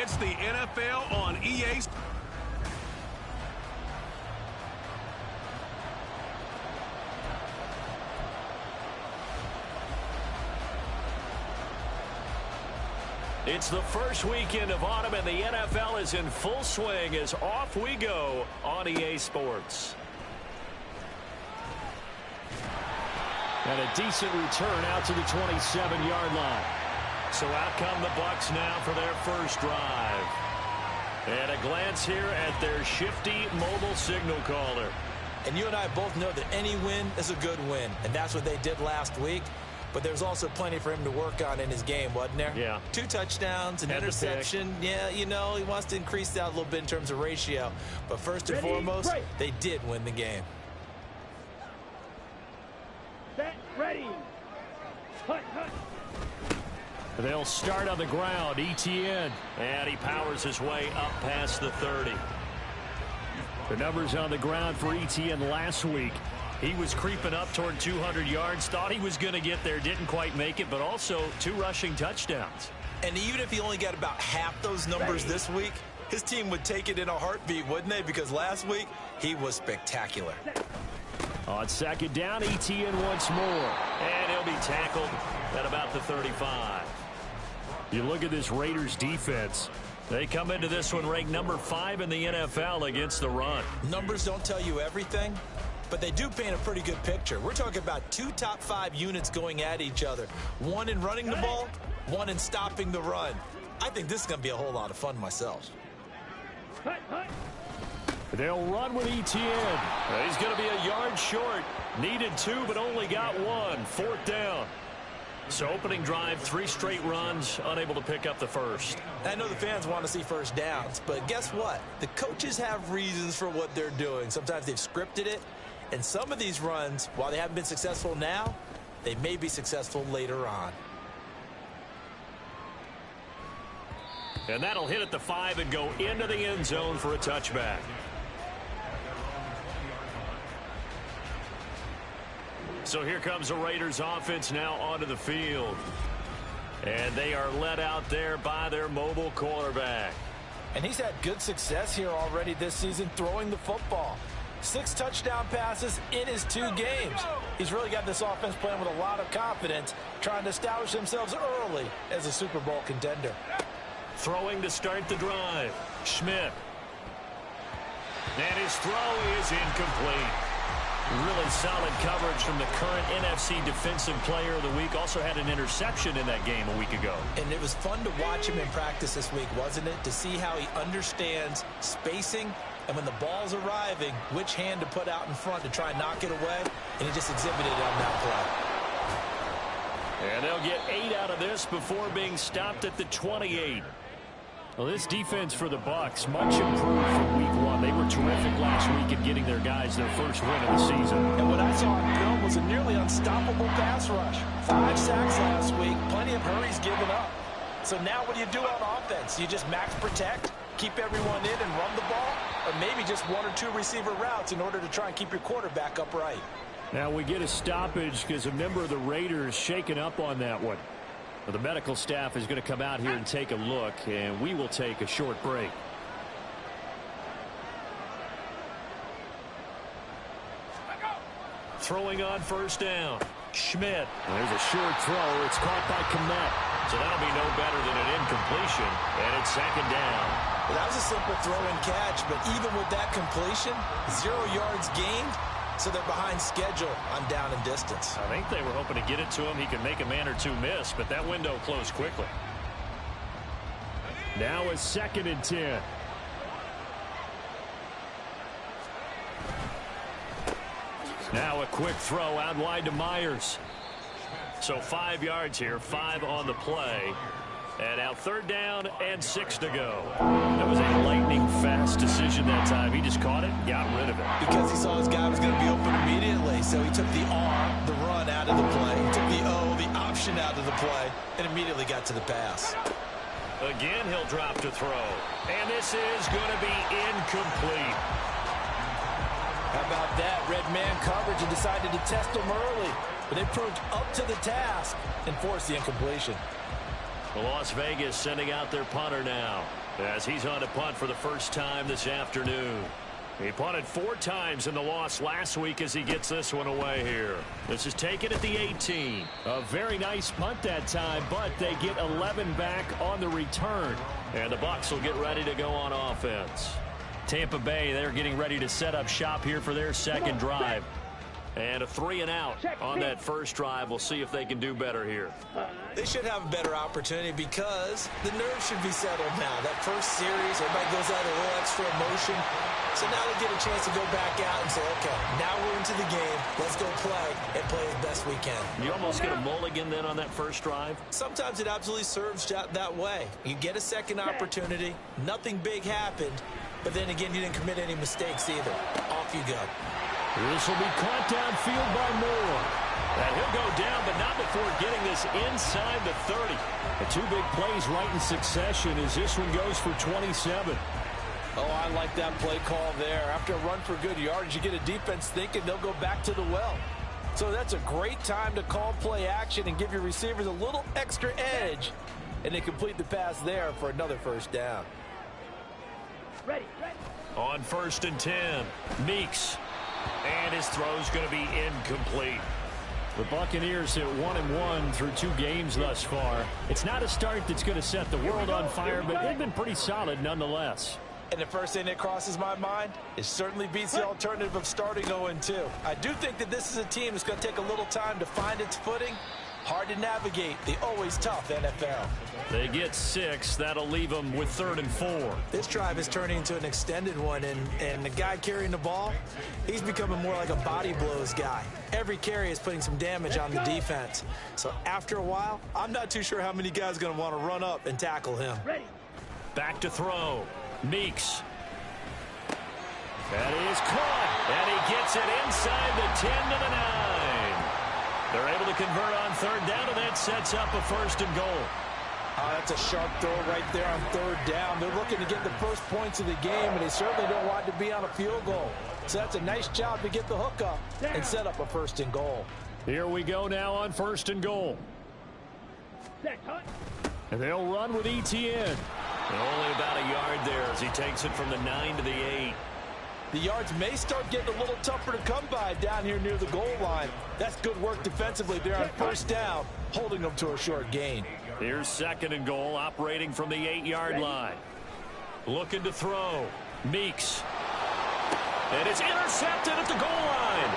It's the NFL on EA. It's the first weekend of autumn, and the NFL is in full swing as off we go on EA Sports. And a decent return out to the 27-yard line. So out come the Bucs now for their first drive. And a glance here at their shifty mobile signal caller. And you and I both know that any win is a good win, and that's what they did last week. But there's also plenty for him to work on in his game, wasn't there? Yeah. 2 touchdowns, an interception. Yeah, you know, he wants to increase that a little bit in terms of ratio. But first and foremost, they did win the game. Set, ready. Hut, hut. They'll start on the ground. Etienne. And he powers his way up past the 30. The numbers on the ground for Etienne last week. He was creeping up toward 200 yards, thought he was going to get there, didn't quite make it, but also 2 rushing touchdowns. And even if he only got about half those numbers this week, his team would take it in a heartbeat, wouldn't they? Because last week, he was spectacular. On second down, Etienne once more. And he'll be tackled at about the 35. You look at this Raiders defense. They come into this one ranked number 5 in the NFL against the run. Numbers don't tell you everything, but they do paint a pretty good picture. We're talking about 2 top 5 units going at each other. 1 in running the ball, 1 in stopping the run. I think this is going to be a whole lot of fun myself. They'll run with Etienne. He's going to be a yard short. Needed 2, but only got 1. 4th down. So opening drive, 3 straight runs, unable to pick up the first. I know the fans want to see first downs, but guess what? The coaches have reasons for what they're doing. Sometimes they've scripted it. And some of these runs, while they haven't been successful now, they may be successful later on. And that'll hit at the 5 and go into the end zone for a touchback. So here comes the Raiders offense now onto the field. And they are led out there by their mobile quarterback. And he's had good success here already this season throwing the football. 6 touchdown passes in his 2 games. He's really got this offense playing with a lot of confidence, trying to establish themselves early as a Super Bowl contender. Throwing to start the drive. Schmidt. And his throw is incomplete. Really solid coverage from the current NFC Defensive Player of the Week. Also had an interception in that game a week ago. And it was fun to watch him in practice this week, wasn't it? To see how he understands spacing and when the ball's arriving, which hand to put out in front to try and knock it away. And he just exhibited it on that play. And they'll get 8 out of this before being stopped at the 28. Well, this defense for the Bucs, much improved from week 1. They were terrific last week in getting their guys their first win of the season. And what I saw on film was a nearly unstoppable pass rush. 5 sacks last week, plenty of hurries given up. So now what do you do on offense? You just max protect, keep everyone in and run the ball, or maybe just 1 or 2 receiver routes in order to try and keep your quarterback upright. Now we get a stoppage because a member of the Raiders shaken up on that one. Well, the medical staff is going to come out here and take a look, and we will take a short break. Throwing on first down. Schmidt. There's a short throw. It's caught by Komet. So that'll be no better than an incompletion, and it's 2nd down. Well, that was a simple throw and catch, but even with that completion, 0 yards gained. So they're behind schedule on down and distance. I think they were hoping to get it to him. He could make a man or 2 miss, but that window closed quickly. Now a 2nd and 10. Now a quick throw out wide to Myers. So 5 yards here, 5 on the play. And now 3rd down and 6 to go. That was a lightning-fast decision that time. He just caught it, got rid of it. Because he saw his guy was going to be open immediately. So he took the R, the run, out of the play. He took the O, the option, out of the play, and immediately got to the pass. Again, he'll drop to throw. And this is going to be incomplete. How about that? Red man coverage and decided to test him early. But they proved up to the task and forced the incompletion. Well, Las Vegas sending out their punter now. as he's on to punt for the first time this afternoon. He punted 4 times in the loss last week as he gets this one away here. This is taken at the 18. A very nice punt that time, but they get 11 back on the return. And the Bucs will get ready to go on offense. Tampa Bay, they're getting ready to set up shop here for their second drive. And a 3-and-out on that first drive. We'll see if they can do better here. They should have a better opportunity because the nerves should be settled now. That first series, everybody goes out a little extra emotion. So now they get a chance to go back out and say, okay, now we're into the game. Let's go play and play as best we can. You almost get a mulligan then on that first drive? Sometimes it absolutely serves that way. You get a second opportunity. Nothing big happened. But then again, you didn't commit any mistakes either. Off you go. This will be caught downfield by Moore. And he'll go down, but not before getting this inside the 30. The 2 big plays right in succession as this one goes for 27. Oh, I like that play call there. After a run for good yardage, you get a defense thinking they'll go back to the well. So that's a great time to call play action and give your receivers a little extra edge. And they complete the pass there for another first down. Ready. On 1st and 10, Meeks. And his throw's going to be incomplete. The Buccaneers hit 1-1 through 2 games thus far. It's not a start that's going to set the world on fire, but they've been pretty solid nonetheless. And the first thing that crosses my mind, it certainly beats the alternative of starting 0-2. I do think that this is a team that's going to take a little time to find its footing. Hard to navigate the always tough NFL. They get 6. That'll leave them with 3rd and 4. This drive is turning into an extended one, and the guy carrying the ball, he's becoming more like a body blows guy. Every carry is putting some damage on the defense. So after a while, I'm not too sure how many guys are going to want to run up and tackle him. Ready. Back to throw. Meeks. That is caught. And he gets it inside the 10 to the 9. They're able to convert on 3rd down, and that sets up a 1st and goal. That's a sharp throw right there on 3rd down. They're looking to get the first points of the game, and they certainly don't want to be on a field goal. So that's a nice job to get the hook up and set up a 1st and goal. Here we go now on 1st and goal. And they'll run with ETN. And only about a yard there as he takes it from the 9 to the 8. The yards may start getting a little tougher to come by down here near the goal line. That's good work defensively there on 1st down, holding them to a short gain. Here's 2nd and goal, operating from the 8-yard line. Looking to throw. Meeks. And it's intercepted at the goal line.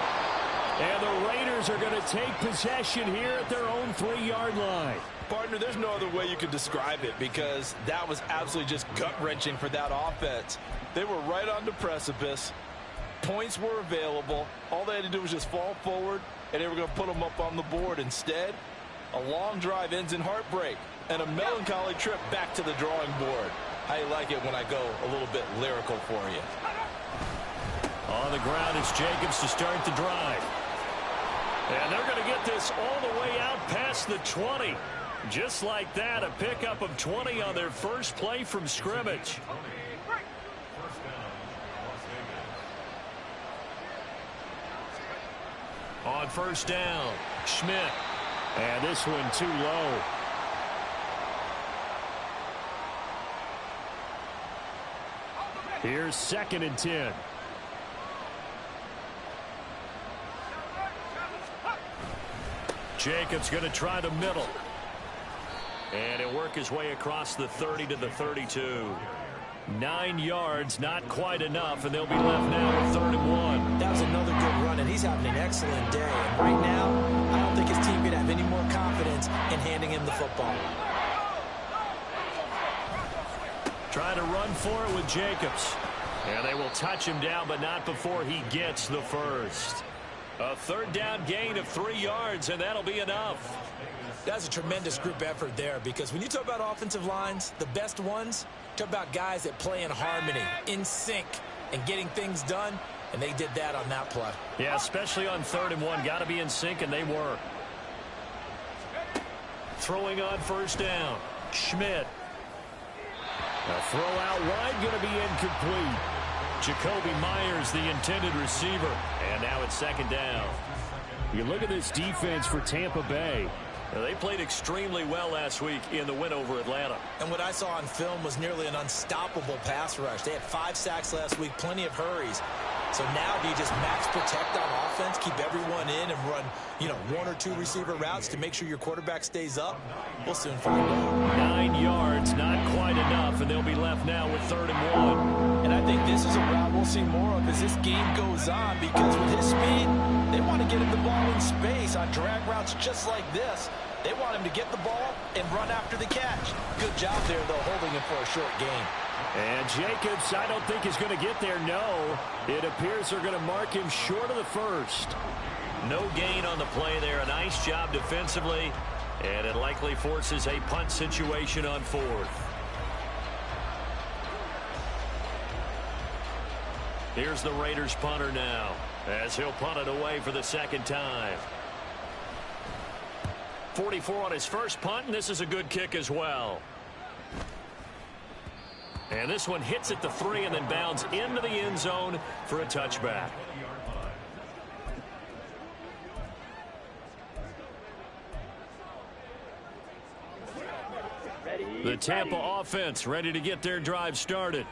And the Raiders are going to take possession here at their own 3-yard line. Partner, there's no other way you could describe it because that was absolutely just gut-wrenching for that offense. They were right on the precipice. Points were available. All they had to do was just fall forward, and they were going to put them up on the board. Instead, a long drive ends in heartbreak and a melancholy trip back to the drawing board. I like it when I go a little bit lyrical for you. On the ground, it's Jacobs to start the drive. And they're going to get this all the way out past the 20. Just like that, a pickup of 20 on their first play from scrimmage. On 1st down, Schmidt. And this one too low. Here's 2nd and 10. Jacobs going to try the middle. And he'll work his way across the 30 to the 32. 9 yards, not quite enough, and they'll be left now with 3rd and 1. That was another good run, and he's having an excellent day. And right now, I don't think his team could have any more confidence in handing him the football. Trying to run for it with Jacobs. And they will touch him down, but not before he gets the first. A 3rd down gain of 3 yards, and that'll be enough. That's a tremendous group effort there because when you talk about offensive lines, the best ones, talk about guys that play in harmony, in sync, and getting things done, and they did that on that play. Yeah, especially on 3rd and 1. Got to be in sync, and they were. Throwing on 1st down. Schmidt. A throw out wide, going to be incomplete. Jacoby Myers, the intended receiver. And now it's 2nd down. You look at this defense for Tampa Bay. They played extremely well last week in the win over Atlanta. And what I saw on film was nearly an unstoppable pass rush. They had 5 sacks last week, plenty of hurries. So now do you just max protect on offense, keep everyone in and run, 1 or 2 receiver routes to make sure your quarterback stays up? We'll soon find out. 9 yards, not quite enough, and they'll be left now with 3rd and 1. And I think this is a route we'll see more of as this game goes on, because with his speed, they want to get him the ball in space on drag routes just like this. They want him to get the ball and run after the catch. Good job there, though, holding him for a short gain. And Jacobs, I don't think is going to get there. No, it appears they're going to mark him short of the first. No gain on the play there. A nice job defensively, and it likely forces a punt situation on 4th. Here's the Raiders punter now, as he'll punt it away for the 2nd time. 44 on his first punt, and this is a good kick as well. And this one hits at the 3 and then bounds into the end zone for a touchback. The Tampa offense ready to get their drive started.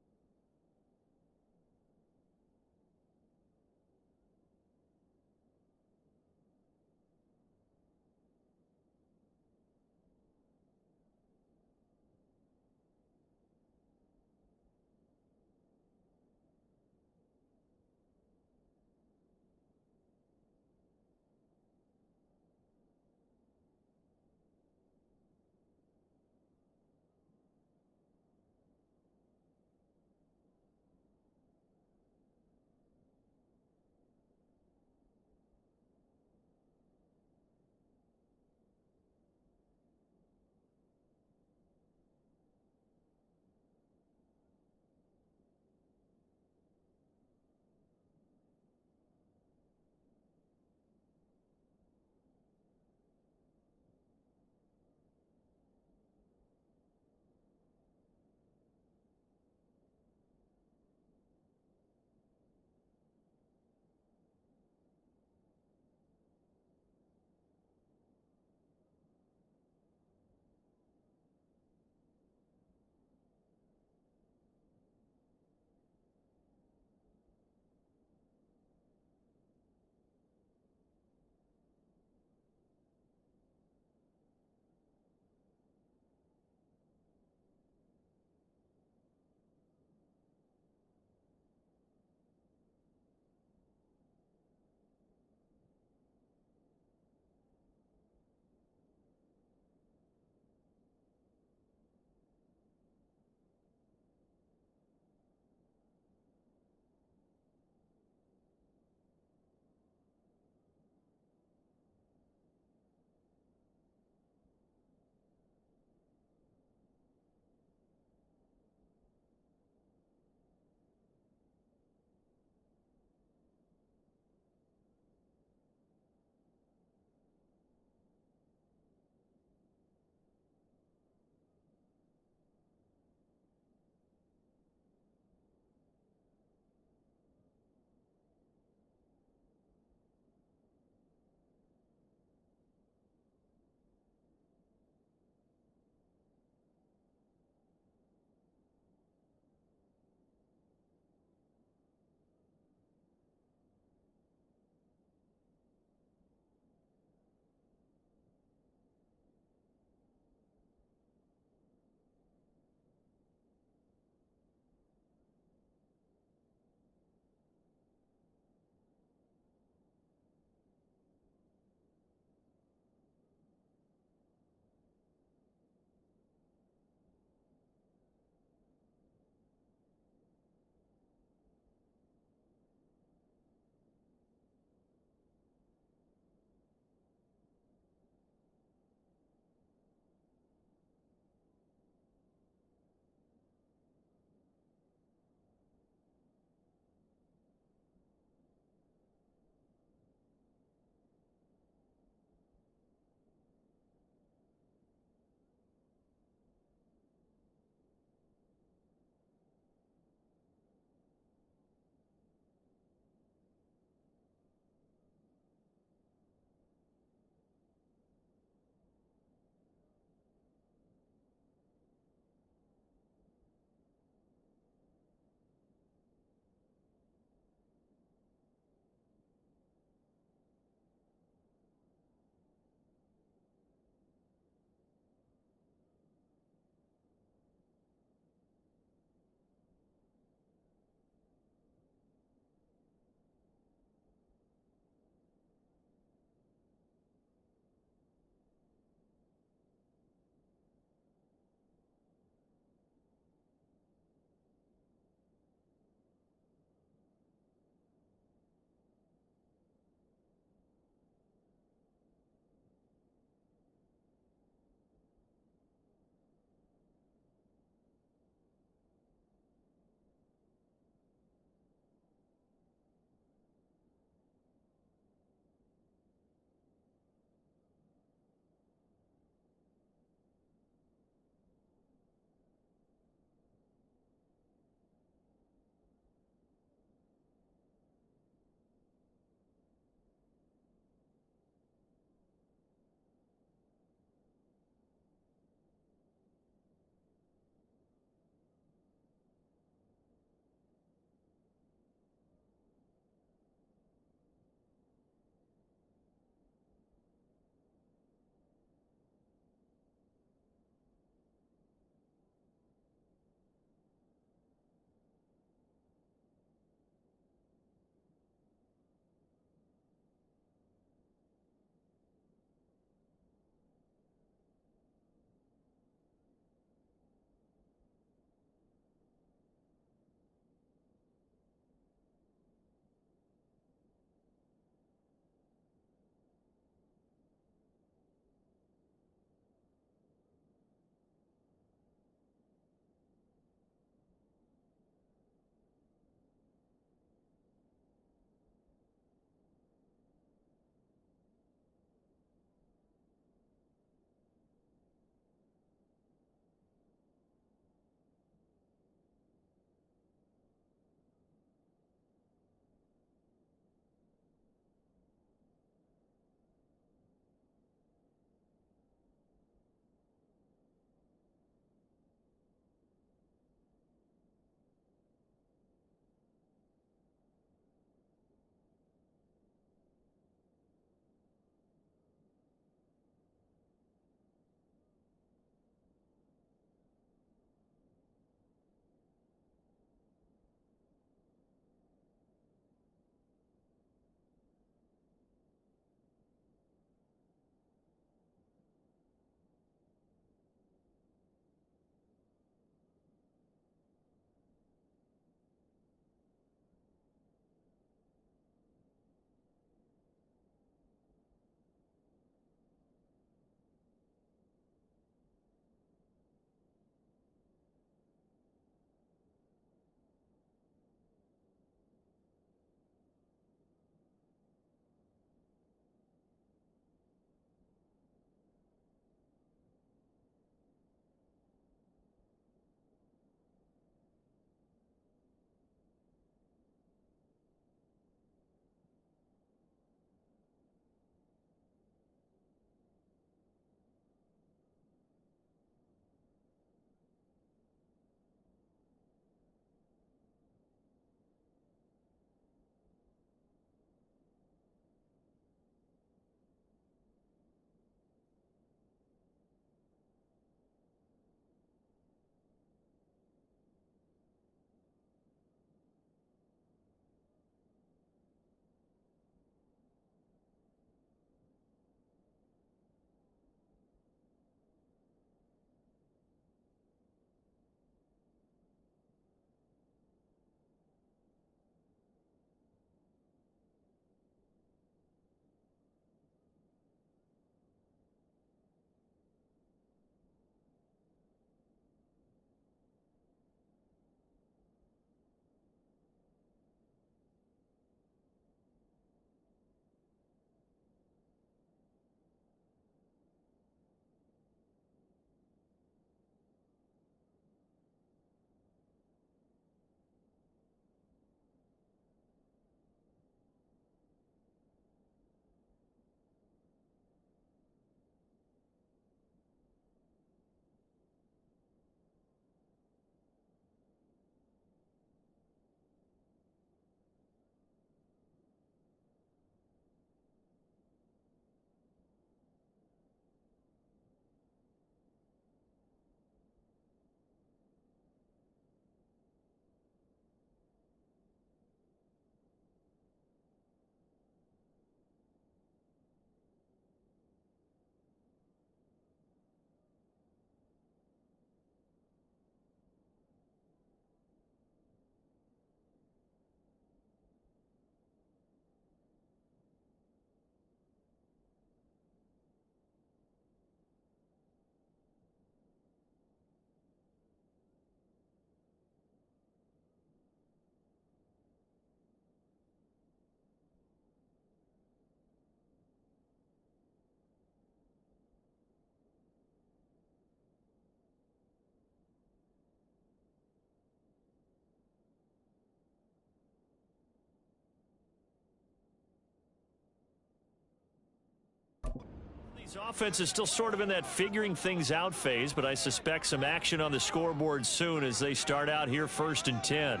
His offense is still sort of in that figuring things out phase, but I suspect some action on the scoreboard soon as they start out here 1st and 10.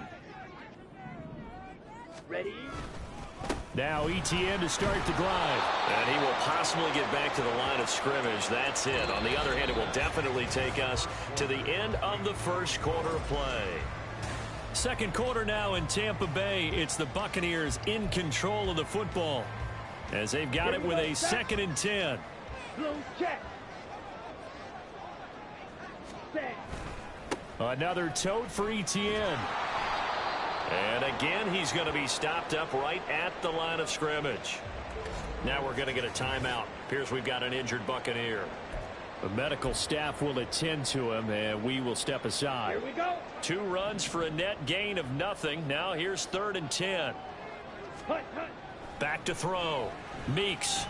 Ready? Now ETN to start the drive. And he will possibly get back to the line of scrimmage. That's it. On the other hand, it will definitely take us to the end of the first quarter of play. Second quarter now in Tampa Bay. It's the Buccaneers in control of the football as they've got it with a 2nd and 10. Blue check. Set. Another tote for ETN. And again, he's going to be stopped up right at the line of scrimmage. Now we're going to get a timeout. Appears we've got an injured Buccaneer. The medical staff will attend to him, and we will step aside. Here we go. 2 runs for a net gain of nothing. Now here's 3rd and 10. Hut, hut. Back to throw. Meeks.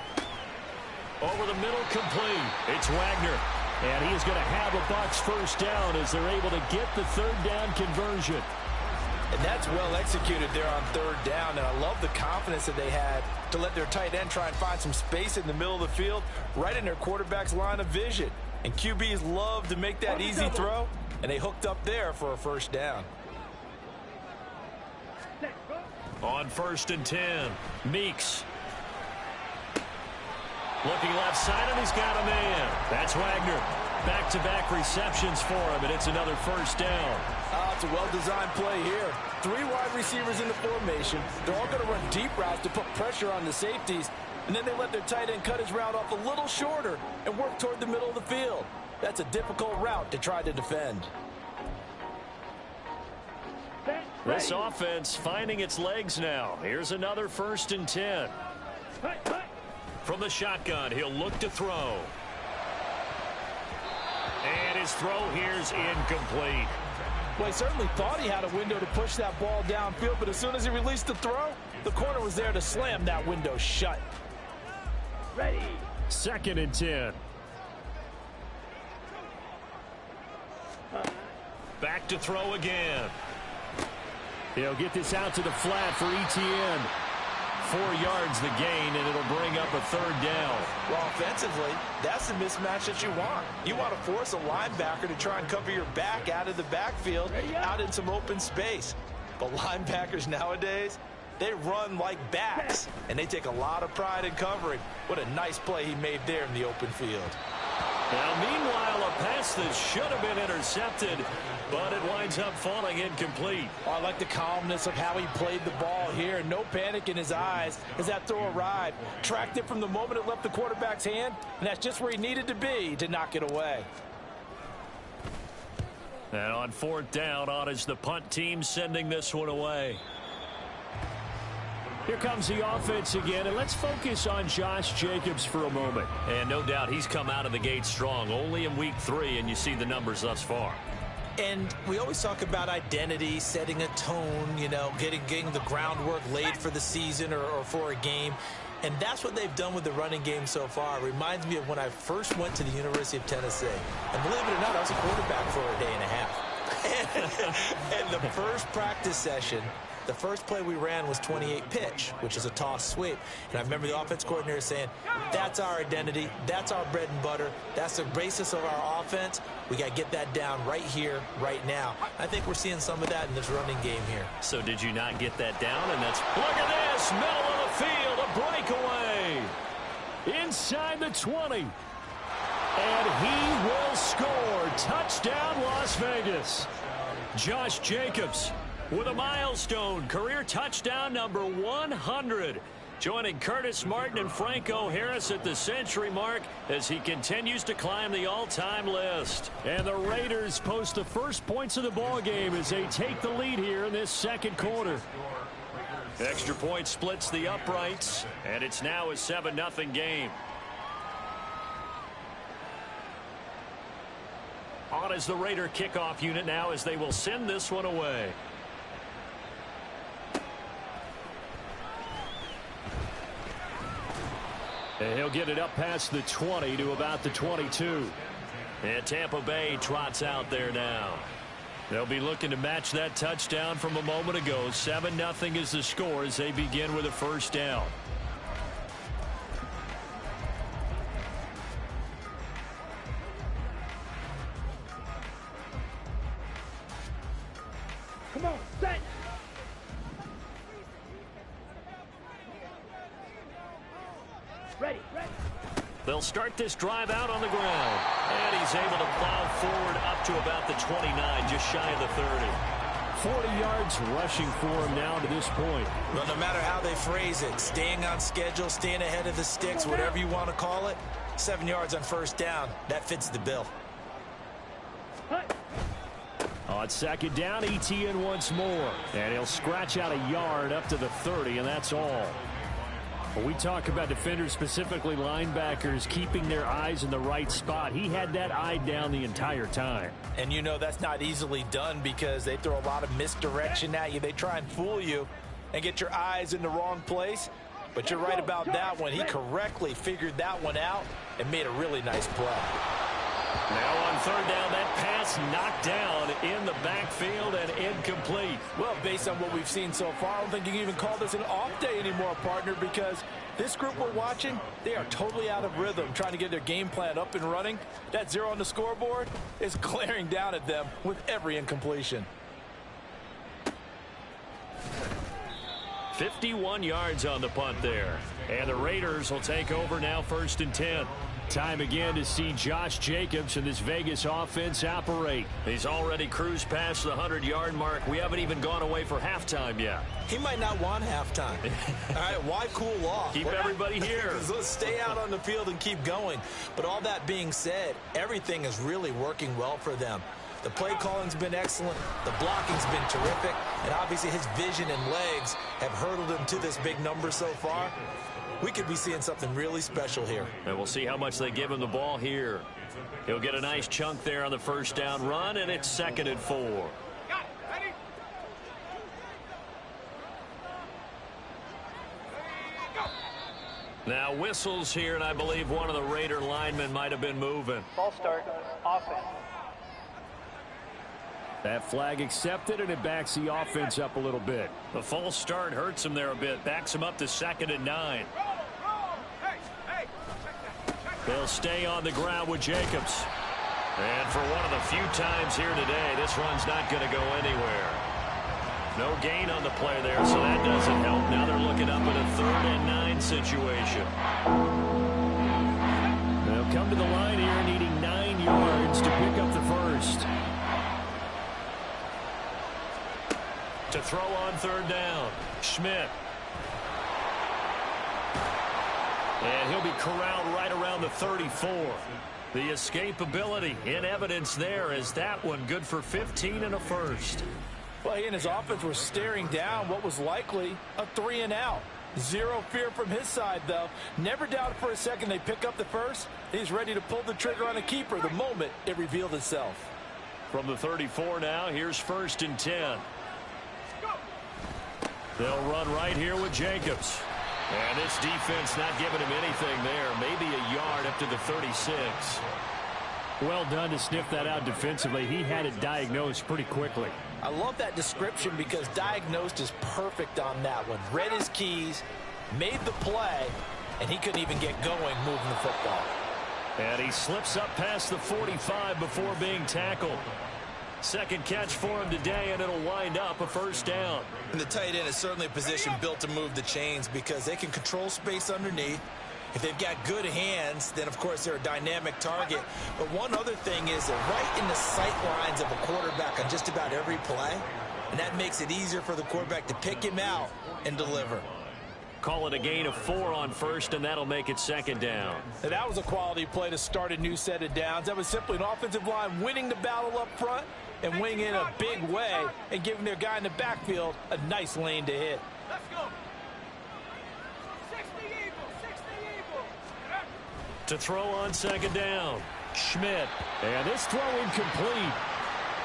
Over the middle, complete. It's Wagner. And he is going to have a Bucs first down as they're able to get the 3rd down conversion. And that's well executed there on 3rd down. And I love the confidence that they had to let their tight end try and find some space in the middle of the field, right in their quarterback's line of vision. And QBs love to make that easy throw, and they hooked up there for a first down. On 1st and 10, Meeks. Looking left side, and he's got a man. That's Wagner. Back-to-back receptions for him, and it's another first down. It's a well-designed play here. 3 wide receivers in the formation. They're all going to run deep routes to put pressure on the safeties, and then they let their tight end cut his route off a little shorter and work toward the middle of the field. That's a difficult route to try to defend. This offense finding its legs now. Here's another 1st and 10. From the shotgun, he'll look to throw. And his throw here's incomplete. Well, he certainly thought he had a window to push that ball downfield, but as soon as he released the throw, the corner was there to slam that window shut. Ready. 2nd and 10. Back to throw again. He'll get this out to the flat for ETN. 4 yards the gain, and it'll bring up a 3rd down. Well, offensively, that's the mismatch that you want. You want to force a linebacker to try and cover your back out of the backfield, out in some open space. But linebackers nowadays, they run like backs, and they take a lot of pride in covering. What a nice play he made there in the open field. Now, meanwhile, a pass that should have been intercepted, but it winds up falling incomplete. Oh, I like the calmness of how he played the ball here. No panic in his eyes as that throw arrived. Tracked it from the moment it left the quarterback's hand, and that's just where he needed to be to knock it away. And on 4th down, on is the punt team sending this one away. Here comes the offense again, and let's focus on Josh Jacobs for a moment. And no doubt he's come out of the gate strong, only in week 3, and you see the numbers thus far. And we always talk about identity, setting a tone, you know, getting the groundwork laid for the season or for a game. And that's what they've done with the running game so far. It reminds me of when I first went to the University of Tennessee. And believe it or not, I was a quarterback for a day and a half. And the first practice session, the first play we ran was 28 pitch, which is a toss sweep. And I remember the offense coordinator saying, that's our identity, that's our bread and butter, that's the basis of our offense. We got to get that down right here, right now. I think we're seeing some of that in this running game here. So did you not get that down? And that's... Look at this, middle of the field, a breakaway. Inside the 20. And he will score. Touchdown, Las Vegas. Josh Jacobs with a milestone career touchdown number 100, joining Curtis Martin and Franco Harris at the century mark as he continues to climb the all-time list. And the Raiders post the first points of the ball game as they take the lead here in this second quarter. Extra point splits the uprights, and it's now a 7-0 game. On is the Raider kickoff unit now as they will send this one away. And he'll get it up past the 20 to about the 22. And Tampa Bay trots out there now. They'll be looking to match that touchdown from a moment ago. 7-0 is the score as they begin with a first down. Ready. They'll start this drive out on the ground. And he's able to plow forward up to about the 29, just shy of the 30. 40 yards rushing for him now to this point. Well, no matter how they phrase it, staying on schedule, staying ahead of the sticks, whatever you want to call it, 7 yards on first down, that fits the bill. On second down, ETN once more. And he'll scratch out a yard up to the 30, and that's all. When we talk about defenders, specifically linebackers, keeping their eyes in the right spot, he had that eye down the entire time. And you know that's not easily done because they throw a lot of misdirection at you. They try and fool you and get your eyes in the wrong place. But you're right about that one. He correctly figured that one out and made a really nice play. Now on third down, that pass knocked down in the backfield and incomplete. Well, based on what we've seen so far, I don't think you can even call this an off day anymore, partner, because this group we're watching, they are totally out of rhythm, trying to get their game plan up and running. That 0 on the scoreboard is glaring down at them with every incompletion. 51 yards on the punt there. And the Raiders will take over now, 1st and 10. Time again to see Josh Jacobs and this Vegas offense operate. He's already cruised past the 100-yard mark. We haven't even gone away for halftime yet. He might not want halftime. All right, why cool off? Keep everybody here. Let's stay out on the field and keep going. But all that being said, everything is really working well for them. The play calling's been excellent. The blocking's been terrific. And obviously his vision and legs have hurdled him to this big number so far. We could be seeing something really special here. And we'll see how much they give him the ball here. He'll get a nice chunk there on the first down run, and it's 2nd and 4. Now whistles here, and I believe one of the Raider linemen might have been moving. False start, offense. That flag accepted, and it backs the offense up a little bit. The false start hurts him there a bit. Backs him up to 2nd and 9. They'll stay on the ground with Jacobs. And for one of the few times here today, this run's not going to go anywhere. No gain on the play there, so that doesn't help. Now they're looking up at a 3rd and 9 situation. They'll come to the line here needing 9 yards to pick up the first. To throw on 3rd down, Schmidt. And he'll be corralled right around the 34. The escapability in evidence there as that one good for 15 and a first. Well, he and his offense were staring down what was likely a 3 and out. Zero fear from his side, though. Never doubted for a second they pick up the first. He's ready to pull the trigger on a keeper the moment it revealed itself. From the 34 now, here's 1st and 10. They'll run right here with Jacobs. And this defense not giving him anything there. Maybe a yard up to the 36. Well done to sniff that out defensively. He had it diagnosed pretty quickly. I love that description because diagnosed is perfect on that one. Read his keys, made the play, and he couldn't even get going moving the football. And he slips up past the 45 before being tackled. Second catch for him today, and it'll wind up a 1st down. And the tight end is certainly a position built to move the chains because they can control space underneath. If they've got good hands, then, of course, they're a dynamic target. But one other thing is they're right in the sight lines of a quarterback on just about every play, and that makes it easier for the quarterback to pick him out and deliver. Call it a gain of 4 on 1st, and that'll make it 2nd down. Now, that was a quality play to start a new set of downs. That was simply an offensive line winning the battle up front and winning in a big way and giving their guy in the backfield a nice lane to hit. Let's go. To throw on 2nd down, Schmidt. And this throw incomplete.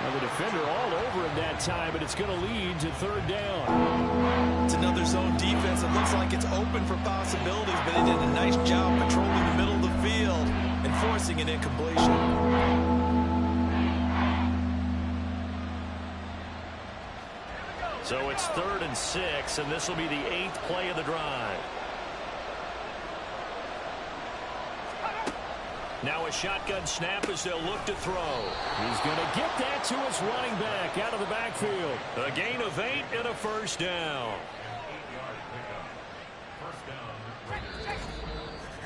Now the defender all over him that time, but it's going to lead to 3rd down. It's another zone defense. It looks like it's open for possibilities, but they did a nice job patrolling the middle of the field and forcing an incompletion. So it's 3rd and 6, and this will be the 8th play of the drive. Now a shotgun snap as they'll look to throw. He's going to get that to his running back out of the backfield. A gain of 8 and a 1st down.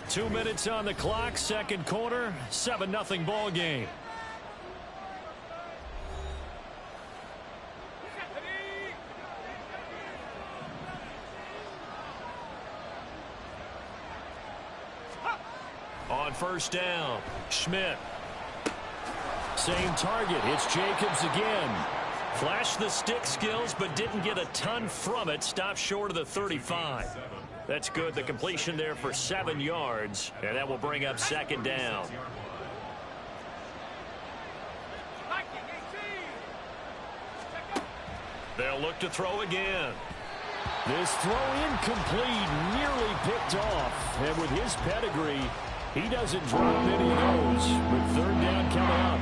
2 minutes on the clock, second quarter, 7-0 ball game. On first down, Schmidt. Same target. It's Jacobs again. Flashed the stick skills, but didn't get a ton from it. Stopped short of the 35. That's good. The completion there for 7 yards, and that will bring up second down. They'll look to throw again. This throw incomplete, nearly picked off. And with his pedigree, he doesn't drop many of those, but third down coming up.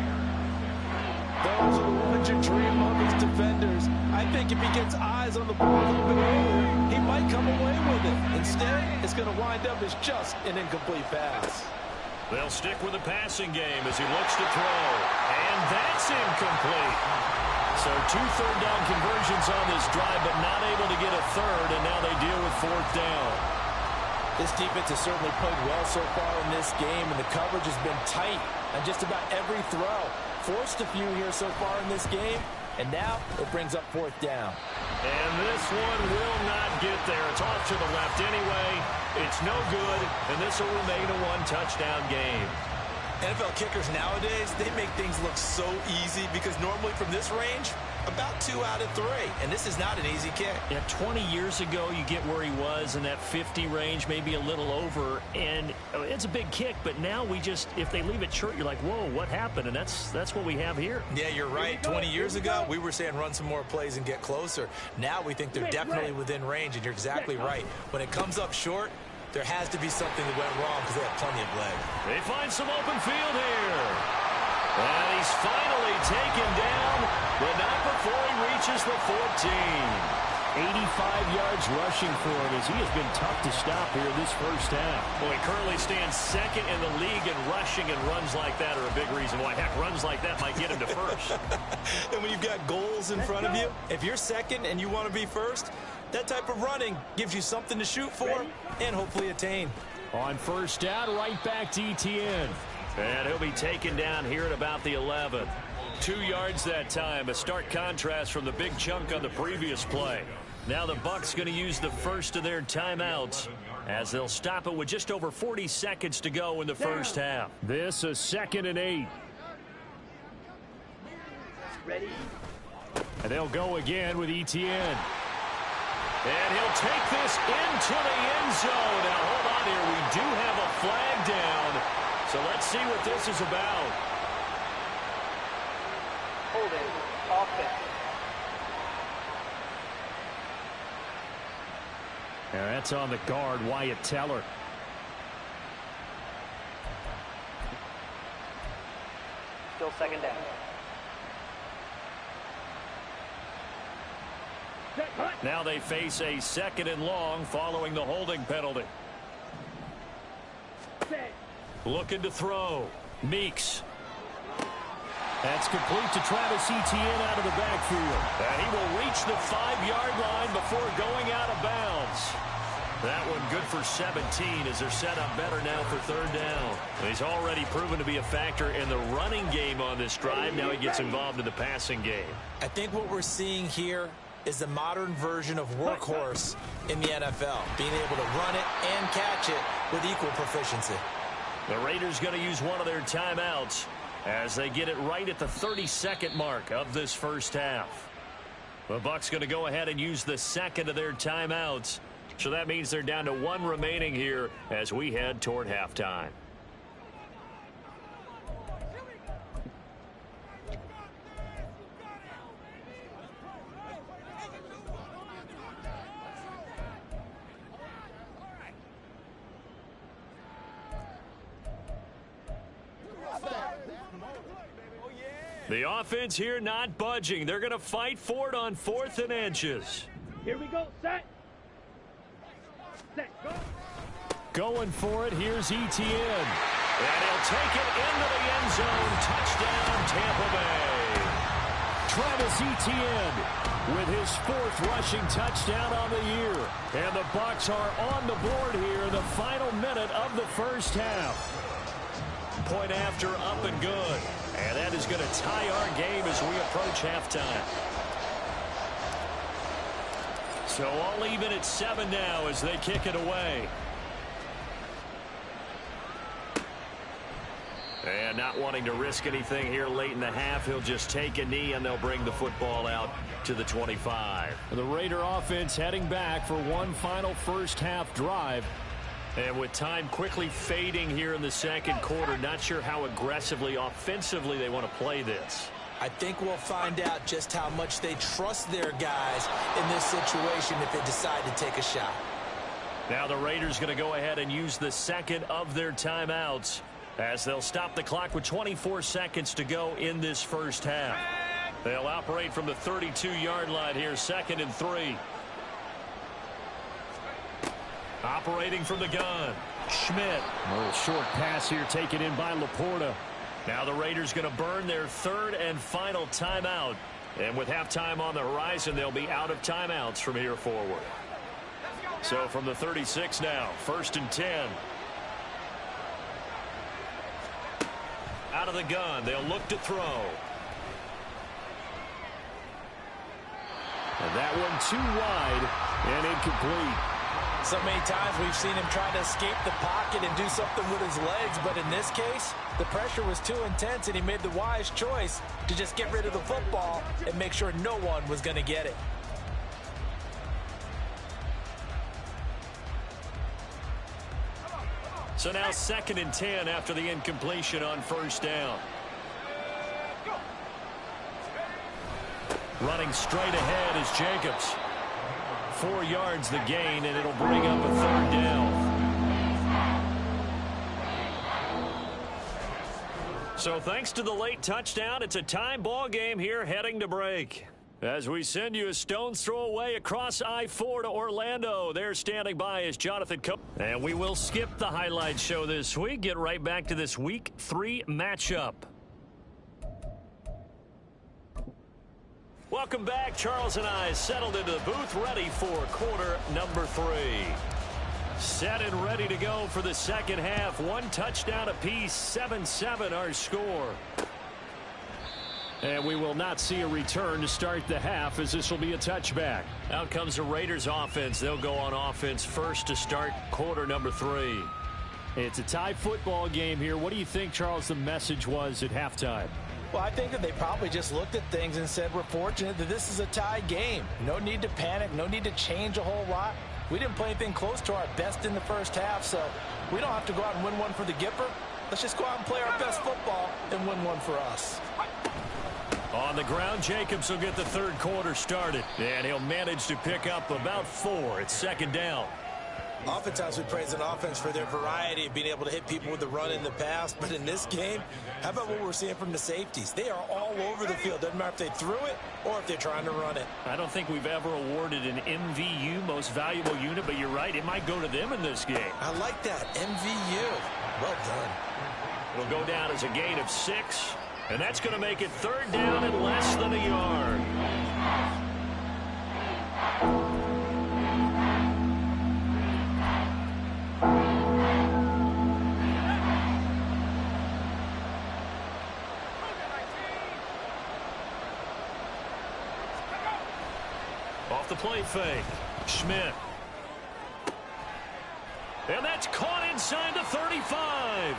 Those are the ones you dream of as defenders. I think if he gets eyes on the ball a little bit earlier, he might come away with it. Instead, it's going to wind up as just an incomplete pass. They'll stick with the passing game as he looks to throw. And that's incomplete. So 2 third-down conversions on this drive, but not able to get a third, and now they deal with fourth down. This defense has certainly played well so far in this game, and the coverage has been tight on just about every throw. Forced a few here so far in this game, and now it brings up fourth down. And this one will not get there. It's off to the left anyway. It's no good, and this will remain a one-touchdown game. NFL kickers nowadays, they make things look so easy because normally from this range, about 2 out of 3. And this is not an easy kick. Yeah, 20 years ago, you get where he was in that 50 range, maybe a little over. And it's a big kick, but now we just, if they leave it short, you're like, whoa, what happened? And that's what we have here. Yeah, you're right. 20 years ago, we were saying run some more plays and get closer. Now we think they're definitely within range, and you're exactly right. When it comes up short, there has to be something that went wrong because they have plenty of leg. They find some open field here. And he's finally taken down, but not before he reaches the 14. 85 yards rushing for him as he has been tough to stop here this first half. Well, he currently stands second in the league in rushing, and runs like that are a big reason why. Heck, runs like that might get him to first. And when you've got goals in front of you, if you're second and you want to be first, that type of running gives you something to shoot for and hopefully attain. On first down, right back to ETN. And he'll be taken down here at about the 11. 2 yards that time. A stark contrast from the big chunk on the previous play. Now the Bucs going to use the first of their timeouts as they'll stop it with just over 40 seconds to go in the first half. This is 2nd and 8. Ready? And they'll go again with ETN. And he'll take this into the end zone. Now, hold on here. We do have a flag down. So let's see what this is about. Holding. Offense. And that's on the guard, Wyatt Teller. Still second down. Now they face a 2nd and long following the holding penalty. Looking to throw. Meeks. That's complete to Travis Etienne out of the backfield. And he will reach the 5-yard line before going out of bounds. That one good for 17 as they're set up better now for third down. He's already proven to be a factor in the running game on this drive. Now he gets involved in the passing game. I think what we're seeing here is the modern version of workhorse in the NFL, being able to run it and catch it with equal proficiency. The Raiders going to use one of their timeouts as they get it right at the 32nd mark of this first half. The Bucs going to go ahead and use the 2nd of their timeouts. So that means they're down to 1 remaining here as we head toward halftime. The offense here not budging. They're going to fight for it on 4th and inches. Here we go. Set. Set. Go. Going for it. Here's Etienne. And he'll take it into the end zone. Touchdown, Tampa Bay. Travis Etienne with his 4th rushing touchdown on the year. And the Bucs are on the board here in the the final minute of the first half. Point after, up and good. And that is going to tie our game as we approach halftime. So all even at 7 now as they kick it away. And not wanting to risk anything here late in the half, he'll just take a knee and they'll bring the football out to the 25. The Raider offense heading back for one final first half drive. And with time quickly fading here in the second quarter, not sure how aggressively, offensively they want to play this. I think we'll find out just how much they trust their guys in this situation if they decide to take a shot. Now the Raiders going to go ahead and use the second of their timeouts as they'll stop the clock with 24 seconds to go in this first half. They'll operate from the 32-yard line here, 2nd and 3. Operating from the gun, Schmidt. A little short pass here taken in by Laporta. Now the Raiders going to burn their 3rd and final timeout. And with halftime on the horizon, they'll be out of timeouts from here forward. So from the 36 now, 1st and 10. Out of the gun, they'll look to throw. And that one too wide and incomplete. So many times we've seen him try to escape the pocket and do something with his legs, but in this case, the pressure was too intense and he made the wise choice to just get rid of the football and make sure no one was going to get it. So now 2nd and 10 after the incompletion on 1st down. Running straight ahead is Jacobs. 4 yards the gain, and it'll bring up a 3rd down. So thanks to the late touchdown, it's a time ball game here heading to break. As we send you a stone's throw away across I-4 to Orlando. There standing by is Jonathan Cope. And we will skip the highlight show this week. Get right back to this Week 3 matchup. Welcome back. Charles and I settled into the booth, ready for quarter number 3. Set and ready to go for the second half. 1 touchdown apiece, 7-7 our score. And we will not see a return to start the half, as this will be a touchback. Out comes the Raiders offense. They'll go on offense first to start quarter number 3. It's a tie football game here. What do you think, Charles, the message was at halftime? Well, I think that they probably just looked at things and said, we're fortunate that this is a tie game. No need to panic. No need to change a whole lot. We didn't play anything close to our best in the first half, so we don't have to go out and win one for the Gipper. Let's just go out and play our best football and win one for us. On the ground, Jacobs will get the 3rd quarter started, and he'll manage to pick up about 4. It's 2nd down. Oftentimes we praise an offense for their variety of being able to hit people with the run in the past, but in this game, how about what we're seeing from the safeties? They are all over the field. Doesn't matter if they threw it or if they're trying to run it. I don't think we've ever awarded an MVU, most valuable unit, but you're right, it might go to them in this game. I like that, MVU. Well done. It'll go down as a gain of 6, and that's going to make it 3rd down and less than a yard. Off the play fake, Schmidt. And that's caught inside the 35.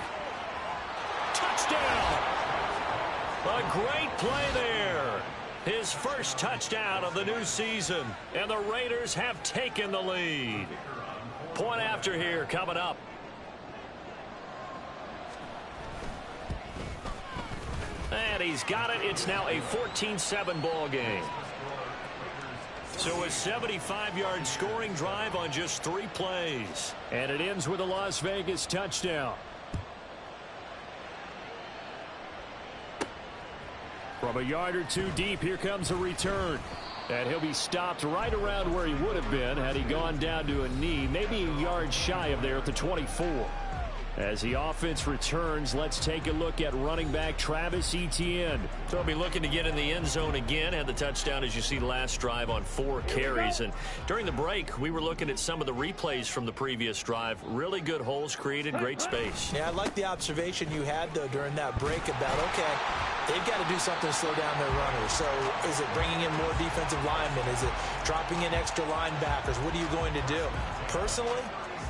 Touchdown. A great play there. His first touchdown of the new season. And the Raiders have taken the lead. Point after here coming up. And he's got it. It's now a 14-7 ball game. So a 75-yard scoring drive on just 3 plays. And it ends with a Las Vegas touchdown. From a yard or 2 deep, here comes a return. And he'll be stopped right around where he would have been had he gone down to a knee, maybe a yard shy of there at the 24. As the offense returns, let's take a look at running back Travis Etienne. So he'll be looking to get in the end zone again. Had the touchdown, as you see, last drive on 4 carries. And during the break, we were looking at some of the replays from the previous drive. Really good holes created, great space. Yeah, I like the observation you had, though, during that break about, okay, they've got to do something to slow down their runners. So is it bringing in more defensive linemen? Is it dropping in extra linebackers? What are you going to do? Personally,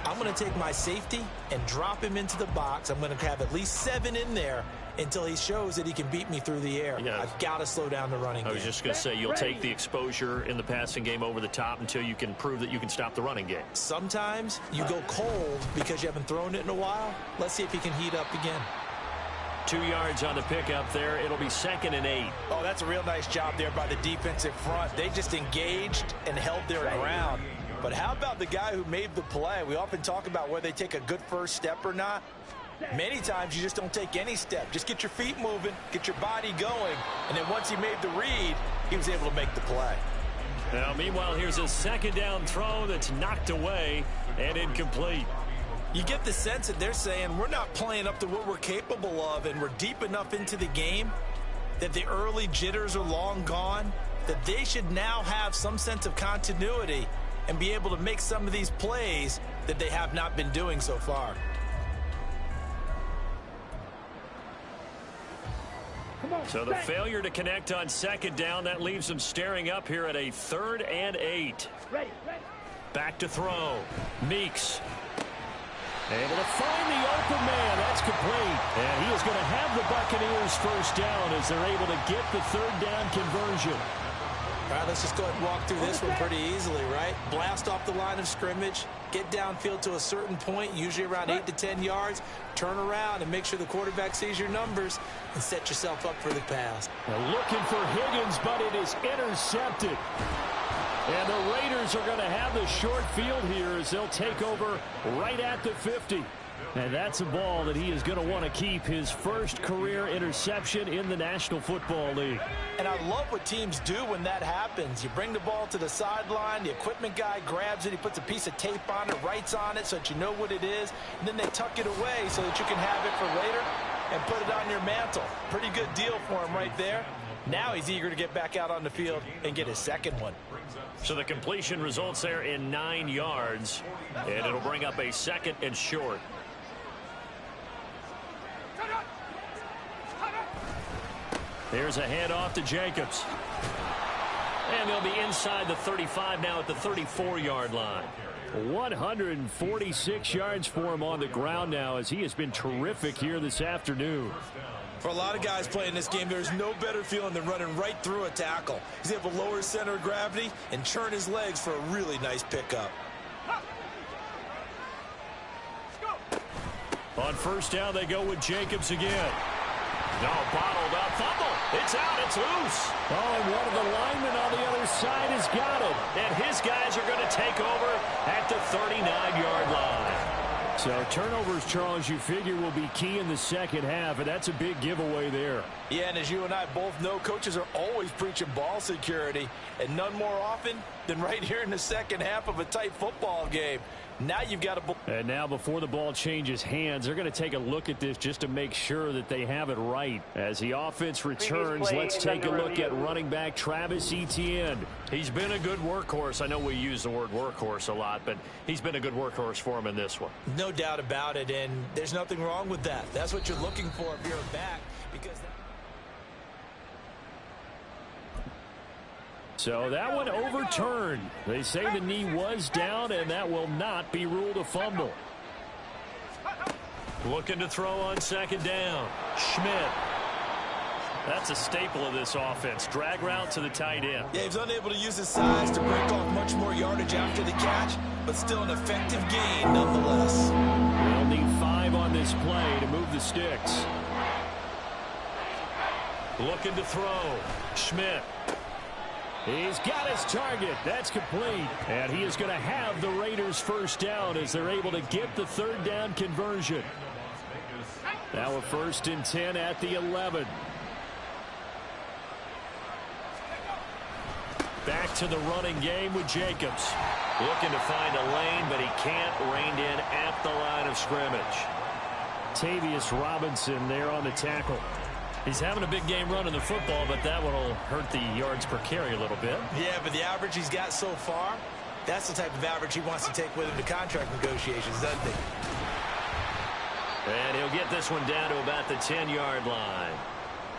I'm going to take my safety and drop him into the box. I'm going to have at least 7 in there until he shows that he can beat me through the air. Yeah. I've got to slow down the running game. I was just going to say, you'll take the exposure in the passing game over the top until you can prove that you can stop the running game. Sometimes you go cold because you haven't thrown it in a while. Let's see if he can heat up again. 2 yards on the pickup there. It'll be 2nd and 8. Oh, that's a real nice job there by the defensive front. They just engaged and held their ground. But how about the guy who made the play? We often talk about whether they take a good first step or not. Many times you just don't take any step. Just get your feet moving, get your body going, and then once he made the read, he was able to make the play. Now, meanwhile, here's a 2nd down throw that's knocked away and incomplete. You get the sense that they're saying we're not playing up to what we're capable of, and we're deep enough into the game that the early jitters are long gone, that they should now have some sense of continuity and be able to make some of these plays that they have not been doing so far. So the failure to connect on 2nd down, that leaves them staring up here at a 3rd and 8. Back to throw. Meeks. Able to find the open man. That's complete. And he is going to have the Buccaneers first down as they're able to get the 3rd down conversion. All right, let's just go ahead and walk through this one pretty easily, right? Blast off the line of scrimmage, get downfield to a certain point, usually around 8 to 10 yards, turn around and make sure the quarterback sees your numbers and set yourself up for the pass. Now looking for Higgins, but it is intercepted. And the Raiders are going to have the short field here as they'll take over right at the 50. And that's a ball that he is going to want to keep, his first career interception in the National Football League. And I love what teams do when that happens. You bring the ball to the sideline, the equipment guy grabs it, he puts a piece of tape on it, writes on it so that you know what it is, and then they tuck it away so that you can have it for later and put it on your mantle. Pretty good deal for him right there. Now he's eager to get back out on the field and get his second one. So the completion results there in 9 yards, and it'll bring up a 2nd and short. There's a handoff to Jacobs. And they'll be inside the 35 now at the 34-yard line. 146 yards for him on the ground now as he has been terrific here this afternoon. For a lot of guys playing this game, there's no better feeling than running right through a tackle. He's able to lower his center of gravity and churn his legs for a really nice pickup. On 1st down, they go with Jacobs again. No, bottled up. Fumble. It's out. It's loose. Oh, and one of the linemen on the other side has got it. And his guys are going to take over at the 39-yard line. So turnovers, Charles, you figure will be key in the second half, and that's a big giveaway there. Yeah, and as you and I both know, coaches are always preaching ball security, and none more often than right here in the second half of a tight football game. Now you've got to... And now before the ball changes hands, they're going to take a look at this just to make sure that they have it right. As the offense returns, let's take a look at running back Travis Etienne. He's been a good workhorse. I know we use the word workhorse a lot, but he's been a good workhorse for him in this one. No doubt about it, and there's nothing wrong with that. That's what you're looking for if you're a back, because... So that one overturned. They say the knee was down, and that will not be ruled a fumble. Looking to throw on 2nd down. Schmidt. That's a staple of this offense. Drag route to the tight end. Yeah, he's unable to use his size to break off much more yardage after the catch, but still an effective gain nonetheless. They'll need 5 on this play to move the sticks. Looking to throw. Schmidt. He's got his target. That's complete. And he is going to have the Raiders first down as they're able to get the 3rd down conversion. Now a 1st and 10 at the 11. Back to the running game with Jacobs. Looking to find a lane, but he can't. Reined in at the line of scrimmage. Latavius Robinson there on the tackle. He's having a big game running the football, but that one will hurt the yards per carry a little bit. Yeah, but the average he's got so far, that's the type of average he wants to take with him to contract negotiations, doesn't he? And he'll get this one down to about the 10-yard line.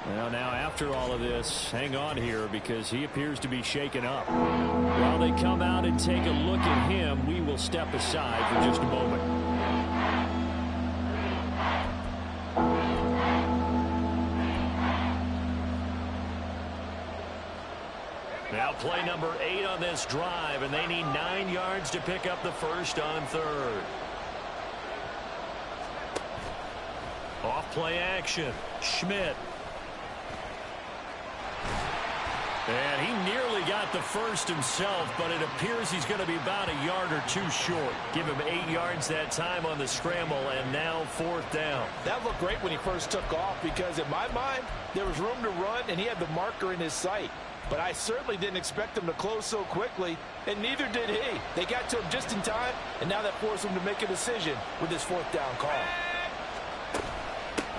Well, now after all of this, hang on here because he appears to be shaken up. While they come out and take a look at him, we will step aside for just a moment. Now play number 8 on this drive, and they need 9 yards to pick up the first on third. Off play action. Schmidt. And he nearly got the first himself, but it appears he's going to be about a yard or two short. Give him 8 yards that time on the scramble, and now 4th down. That looked great when he first took off because, in my mind, there was room to run, and he had the marker in his sight. But I certainly didn't expect him to close so quickly, and neither did he. They got to him just in time, and now that forced him to make a decision with his 4th down call.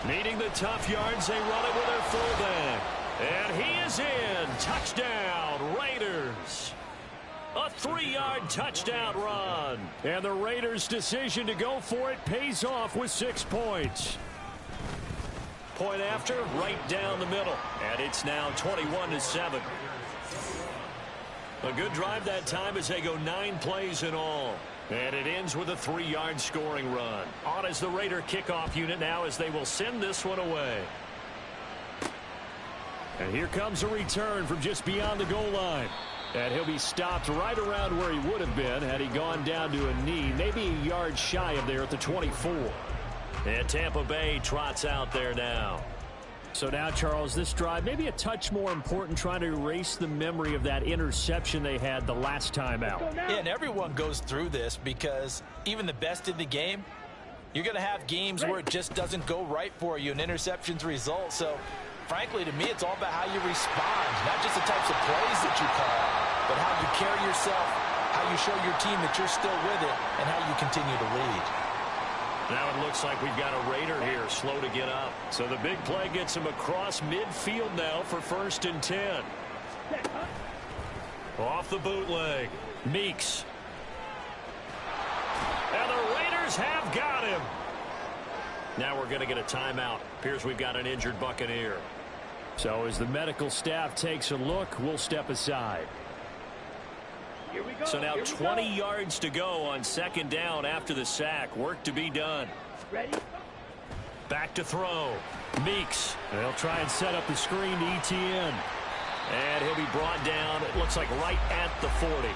Needing the tough yards, they run it with their fullback. And he is in. Touchdown, Raiders. A 3-yard touchdown run. And the Raiders' decision to go for it pays off with 6 points. Point after, right down the middle. And it's now 21-7. A good drive that time as they go 9 plays in all. And it ends with a 3-yard scoring run. On as the Raider kickoff unit now as they will send this one away. And here comes a return from just beyond the goal line. And he'll be stopped right around where he would have been had he gone down to a knee, maybe a yard shy of there at the 24. And Tampa Bay trots out there now. So now, Charles, this drive may be a touch more important, trying to erase the memory of that interception they had the last time out. Yeah, and everyone goes through this because even the best in the game, you're going to have games where it just doesn't go right for you, and interceptions result. So, frankly, to me, it's all about how you respond, not just the types of plays that you call, but how you carry yourself, how you show your team that you're still with it, and how you continue to lead. Now it looks like we've got a Raider here, slow to get up. So the big play gets him across midfield now for 1st and 10. Off the bootleg, Meeks. And the Raiders have got him. Now we're going to get a timeout. Appears we've got an injured Buccaneer. So as the medical staff takes a look, we'll step aside. Here we go. So now 20 yards to go on 2nd down after the sack. Work to be done. Ready? Back to throw. Meeks. They'll try and set up the screen to ETN. And he'll be brought down, it looks like right at the 40.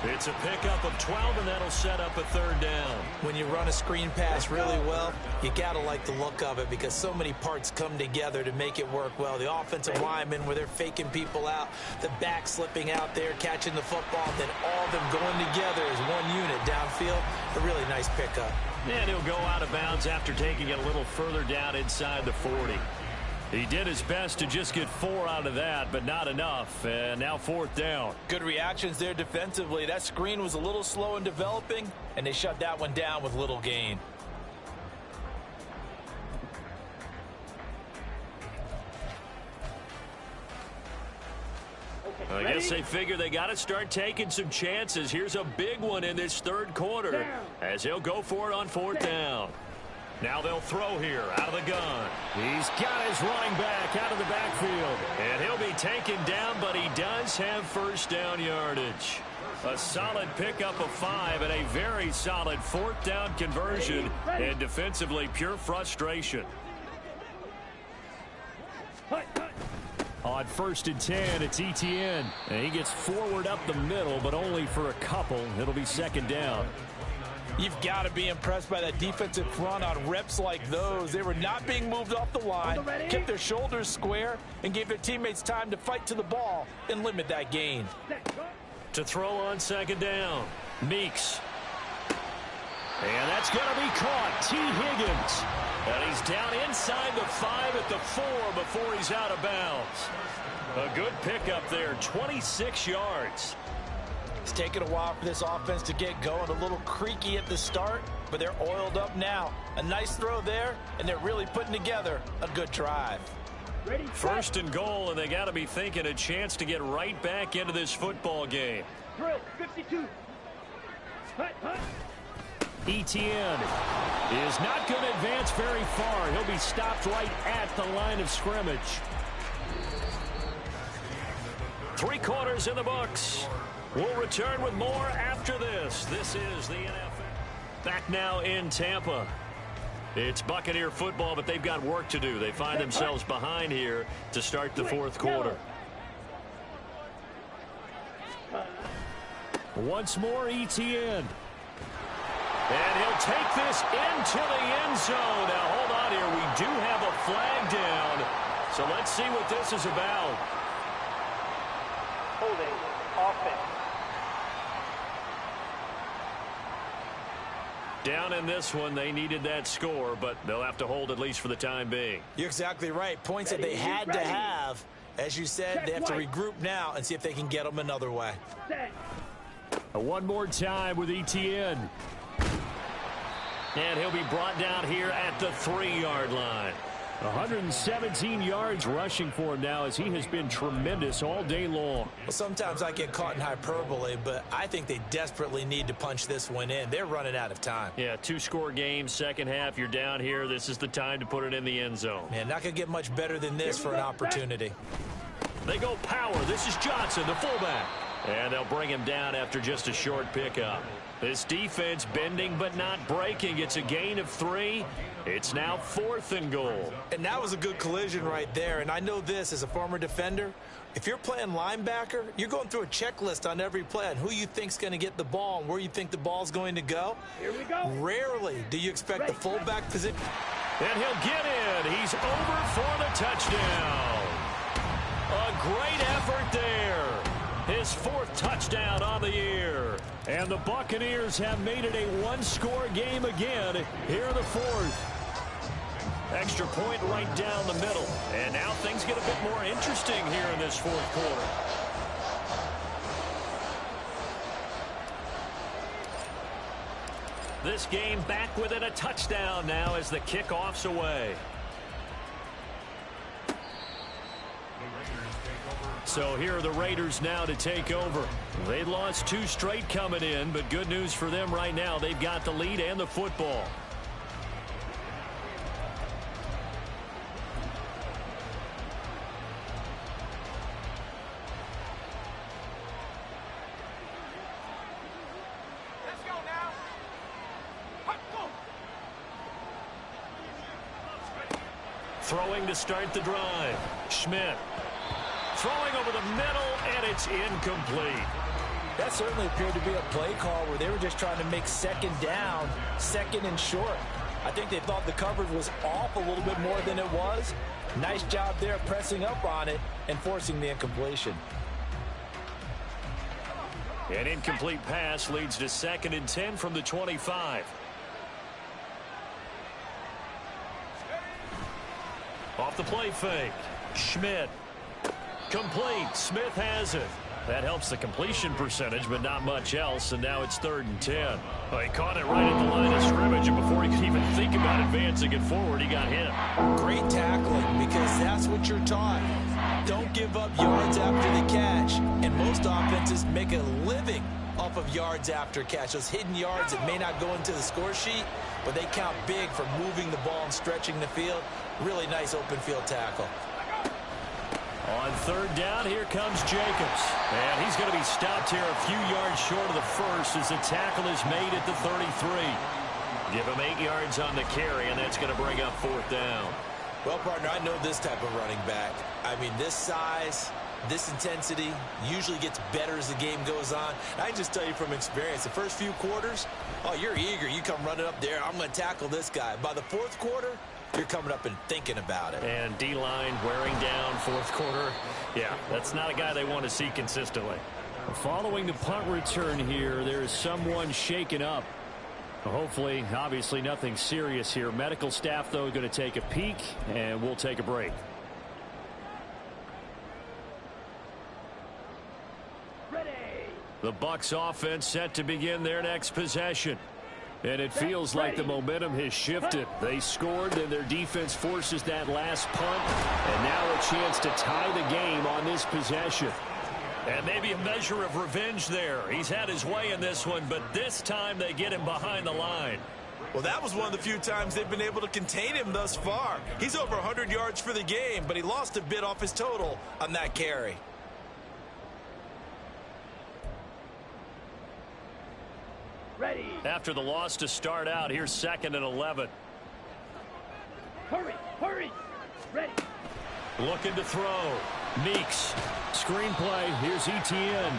It's a pickup of 12, and that'll set up a 3rd down. When you run a screen pass really well, you got to like the look of it because so many parts come together to make it work well. The offensive linemen where they're faking people out, the back slipping out there, catching the football, then all of them going together as one unit downfield. A really nice pickup. And he'll go out of bounds after taking it a little further down inside the 40. He did his best to just get 4 out of that, but not enough. And now 4th down. Good reactions there defensively. That screen was a little slow in developing, and they shut that one down with little gain. I guess they figure they got to start taking some chances. Here's a big one in this 3rd quarter as he'll go for it on 4th down. Now they'll throw here out of the gun. He's got his running back out of the backfield. And he'll be taken down, but he does have 1st down yardage. A solid pickup of 5 and a very solid 4th down conversion. And defensively, pure frustration. On 1st and 10, it's ETN. And he gets forward up the middle, but only for a couple. It'll be 2nd down. You've got to be impressed by that defensive front on reps like those. They were not being moved off the line, kept their shoulders square, and gave their teammates time to fight to the ball and limit that gain. To throw on 2nd down, Meeks. And that's going to be caught. T. Higgins. And he's down inside the 5 at the 4 before he's out of bounds. A good pickup there, 26 yards. It's taken a while for this offense to get going. A little creaky at the start, but they're oiled up now. A nice throw there, and they're really putting together a good drive. Ready, First and goal, and they got to be thinking a chance to get right back into this football game. drill, 52. Hut, hut. Etienne is not going to advance very far. He'll be stopped right at the line of scrimmage. 3 quarters in the books. We'll return with more after this. This is the NFL. Back now in Tampa. It's Buccaneer football, but they've got work to do. They find themselves behind here to start the 4th quarter. Once more, Etienne. And he'll take this into the end zone. Now, hold on here. We do have a flag down. So let's see what this is about. Holding, offense. Down in this one, they needed that score, but they'll have to hold at least for the time being. You're exactly right. Points that they had to have. As you said, they have to regroup now and see if they can get them another way. Set. One more time with Etienne. And he'll be brought down here at the 3-yard line. 117 yards rushing for him now as he has been tremendous all day long. Well, sometimes I get caught in hyperbole, but I think they desperately need to punch this one in. They're running out of time. Yeah, 2-score game, second half, you're down here. This is the time to put it in the end zone. Man, not going to get much better than this for an opportunity. They go power. This is Johnson, the fullback. And they'll bring him down after just a short pickup. This defense bending but not breaking. It's a gain of 3. It's now 4th and goal. And that was a good collision right there. And I know this as a former defender. If you're playing linebacker, you're going through a checklist on every play on who you think's going to get the ball and where you think the ball's going to go. Here we go. Rarely do you expect the fullback position. And he'll get in. He's over for the touchdown. A great effort there. His 4th touchdown on the year. And the Buccaneers have made it a 1-score game again here in the 4th. Extra point right down the middle. And now things get a bit more interesting here in this 4th quarter. This game back within a touchdown now as the kickoff's away. So here are the Raiders now to take over. They lost 2 straight coming in, but good news for them right now. They've got the lead and the football. Let's go now. Go. Throwing to start the drive. Schmidt. Throwing over the middle, and it's incomplete. That certainly appeared to be a play call where they were just trying to make second down, second and short. I think they thought the coverage was off a little bit more than it was. Nice job there pressing up on it and forcing the incompletion. An incomplete pass leads to 2nd and 10 from the 25. Off the play fake. Schmidt. Complete. Smith has it. That helps the completion percentage, but not much else, and now it's 3rd and 10. Well, he caught it right at the line of scrimmage, and before he could even think about advancing it forward, he got hit. Great tackling, because that's what you're taught. Don't give up yards after the catch, and most offenses make a living off of yards after catch. Those hidden yards that may not go into the score sheet, but they count big for moving the ball and stretching the field. Really nice open field tackle. On 3rd down, here comes Jacobs. And he's going to be stopped here a few yards short of the first as the tackle is made at the 33. Give him 8 yards on the carry, and that's going to bring up 4th down. Well, partner, I know this type of running back. I mean, this size, this intensity usually gets better as the game goes on. And I can just tell you from experience, the first few quarters, oh, you're eager. You come running up there, I'm going to tackle this guy. By the 4th quarter, you're coming up and thinking about it. And D-line wearing down 4th quarter. Yeah, that's not a guy they want to see consistently. Following the punt return here, there is someone shaken up. Hopefully, obviously, nothing serious here. Medical staff, though, going to take a peek, and we'll take a break. Ready. The Bucs offense set to begin their next possession. And it feels like the momentum has shifted. They scored, and their defense forces that last punt. And now a chance to tie the game on this possession. And maybe a measure of revenge there. He's had his way in this one, but this time they get him behind the line. Well, that was one of the few times they've been able to contain him thus far. He's over 100 yards for the game, but he lost a bit off his total on that carry. Ready. After the loss to start out, here's 2nd and 11. Hurry, hurry. Ready. Looking to throw. Meeks. Screenplay. Here's Etienne.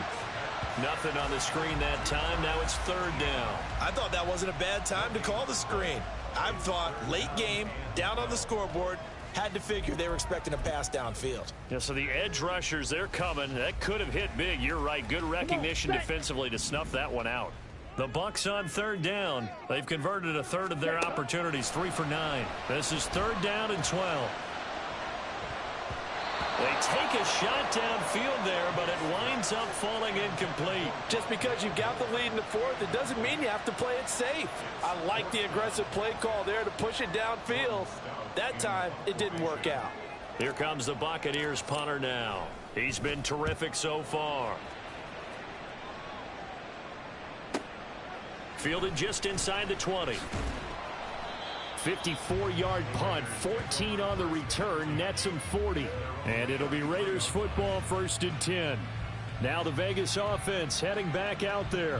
Nothing on the screen that time. Now it's 3rd down. I thought that wasn't a bad time to call the screen. I thought late game, down on the scoreboard, had to figure they were expecting a pass downfield. Yeah, so the edge rushers, they're coming. That could have hit big. You're right. Good recognition defensively to snuff that one out. The Bucs on 3rd down. They've converted a third of their opportunities, 3 for 9. This is 3rd down and 12. They take a shot downfield there, but it winds up falling incomplete. Just because you've got the lead in the 4th, it doesn't mean you have to play it safe. I like the aggressive play call there to push it downfield. That time, it didn't work out. Here comes the Buccaneers punter now. He's been terrific so far. Fielded just inside the 20. 54-yard punt, 14 on the return, nets him 40. And it'll be Raiders football, 1st and 10. Now the Vegas offense heading back out there.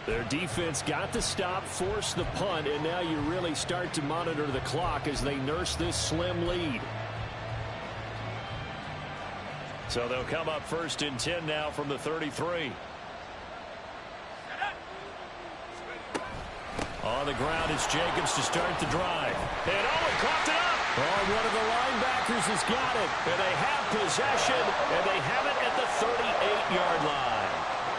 Their defense got the stop, forced the punt, and now you really start to monitor the clock as they nurse this slim lead. So they'll come up 1st and 10 now from the 33. On the ground, it's Jacobs to start the drive. And Owen coughed it up. Oh, one of the linebackers has got it. And they have possession, and they have it at the 38-yard line.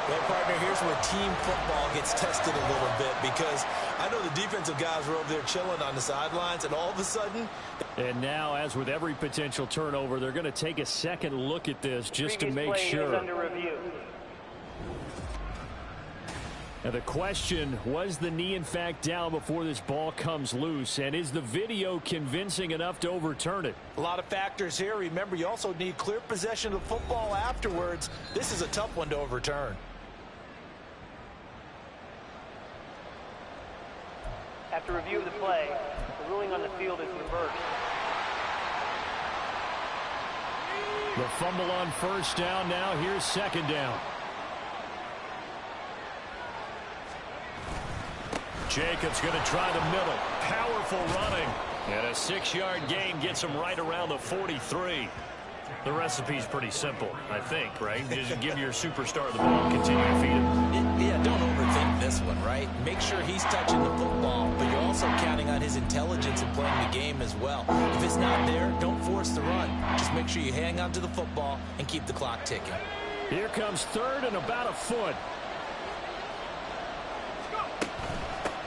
Well, partner, here's where team football gets tested a little bit, because I know the defensive guys were over there chilling on the sidelines, and all of a sudden... And now, as with every potential turnover, they're going to take a second look at this just to make sure. Under review. Now the question, was the knee in fact down before this ball comes loose? And is the video convincing enough to overturn it? A lot of factors here. Remember, you also need clear possession of the football afterwards. This is a tough one to overturn. After review of the play, the ruling on the field is reversed. The fumble on 1st down. Now here's 2nd down. Jacobs going to try the middle. Powerful running. And a 6-yard gain gets him right around the 43. The recipe's pretty simple, I think, right? Just give your superstar the ball and continue to feed him. Yeah, don't overthink this one, right? Make sure he's touching the football, but you're also counting on his intelligence in playing the game as well. If it's not there, don't force the run. Just make sure you hang on to the football and keep the clock ticking. Here comes 3rd and about a foot.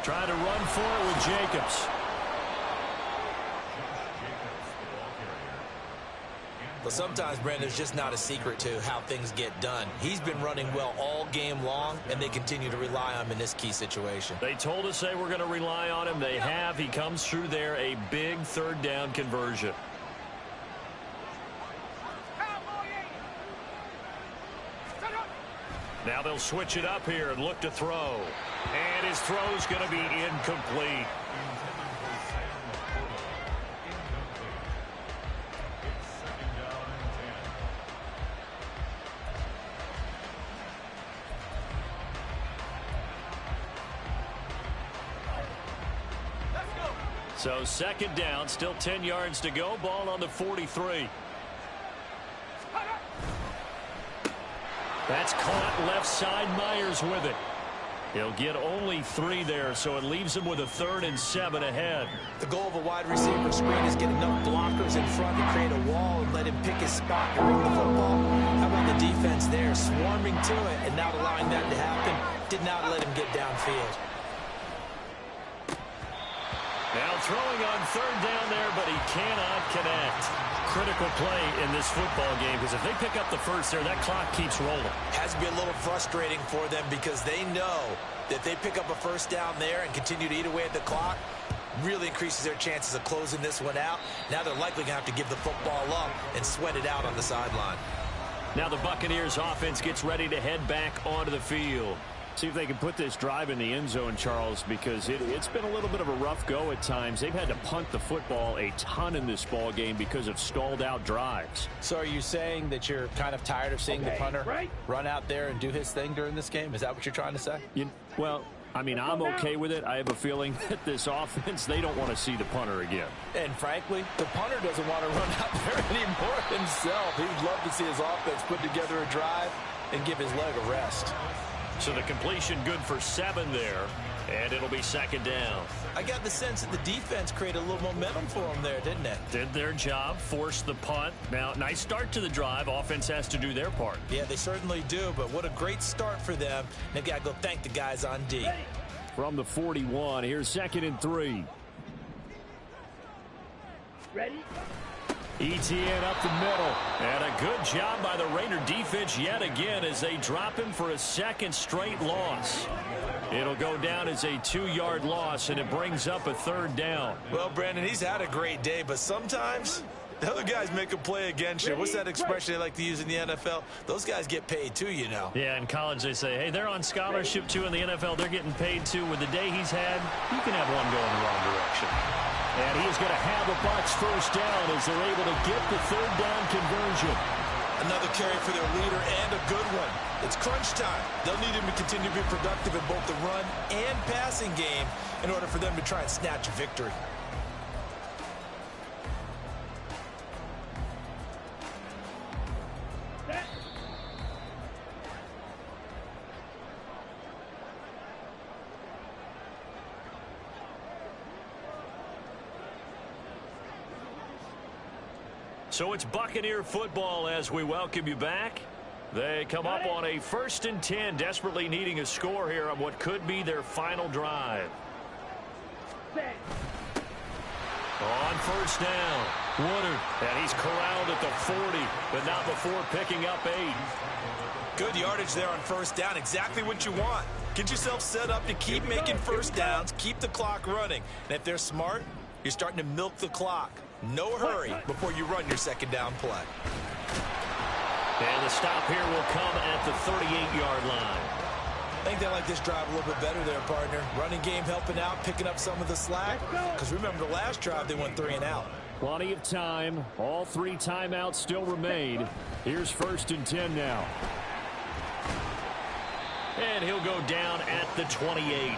Trying to run for it with Jacobs. But sometimes, Brandon, it's just not a secret to how things get done. He's been running well all game long, and they continue to rely on him in this key situation. They told us they were going to rely on him. They have. He comes through there, a big 3rd down conversion. Now they'll switch it up here and look to throw. And his throw's going to be incomplete. So 2nd down, still 10 yards to go. Ball on the 43. That's caught left side. Myers with it. He'll get only 3 there, so it leaves him with a 3rd and 7 ahead. The goal of a wide receiver screen is get enough blockers in front to create a wall and let him pick his spot to run the football. How about the defense there, swarming to it and not allowing that to happen? Did not let him get downfield. Now throwing on 3rd down there, but he cannot connect. critical play in this football game because if they pick up the first there, that clock keeps rolling. Has to be a little frustrating for them because they know that they pick up a first down there and continue to eat away at the clock, really increases their chances of closing this one out. Now they're likely going to have to give the football up and sweat it out on the sideline. Now the Buccaneers offense gets ready to head back onto the field. See if they can put this drive in the end zone, Charles, because it's been a little bit of a rough go at times. They've had to punt the football a ton in this ball game because of stalled-out drives. So are you saying that you're kind of tired of seeing the punter run out there and do his thing during this game? Is that what you're trying to say? Well, I mean, I'm okay with it. I have a feeling that this offense, they don't want to see the punter again. And frankly, the punter doesn't want to run out there anymore himself. He'd love to see his offense put together a drive and give his leg a rest. So the completion good for 7 there, and it'll be second down. I got the sense that the defense created a little momentum for them there, didn't it? Did their job, forced the punt. Now, nice start to the drive. Offense has to do their part. Yeah, they certainly do, but what a great start for them. They've got to go thank the guys on D. From the 41, here's 2nd and 3. Ready? ETN up the middle. And a good job by the Raider defense yet again as they drop him for a second straight loss. It'll go down as a 2-yard loss, and it brings up a 3rd down. Well, Brandon, he's had a great day, but sometimes the other guys make a play against you. What's that expression they like to use in the NFL? Those guys get paid too, you know. Yeah, in college they say, hey, they're on scholarship too. In the NFL, they're getting paid too. With the day he's had, you can have one going the wrong direction. And he's going to have the Bucs first down as they're able to get the 3rd down conversion. Another carry for their leader and a good one. It's crunch time. They'll need him to continue to be productive in both the run and passing game in order for them to try and snatch a victory. So it's Buccaneer football as we welcome you back. They come up on a 1st and 10, desperately needing a score here on what could be their final drive. On 1st down, Woodard, and he's corralled at the 40, but not before picking up 8. Good yardage there on 1st down, exactly what you want. Get yourself set up to keep making 1st downs, keep the clock running. And if they're smart, you're starting to milk the clock. No hurry before you run your 2nd down play. And the stop here will come at the 38-yard line. I think they like this drive a little bit better there, partner. Running game helping out, picking up some of the slack. Because remember, the last drive, they went 3 and out. Plenty of time. All 3 timeouts still remain. Here's 1st and 10 now. And he'll go down at the 28.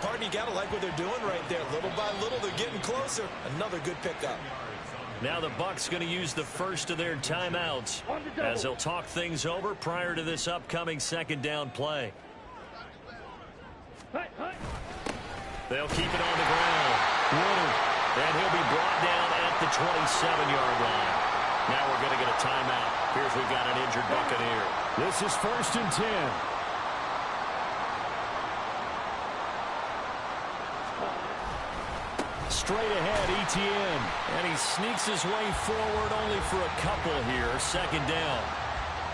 Partner, you got to like what they're doing right there. Little by little, they're getting closer. Another good pickup. Now the Bucs going to use the first of their timeouts as they'll talk things over prior to this upcoming 2nd down play. They'll keep it on the ground. Woodard, and he'll be brought down at the 27-yard line. Now we're going to get a timeout. Here's we've got an injured Buccaneer. This is 1st and 10. Straight ahead, ETN. And he sneaks his way forward only for a couple here. 2nd down.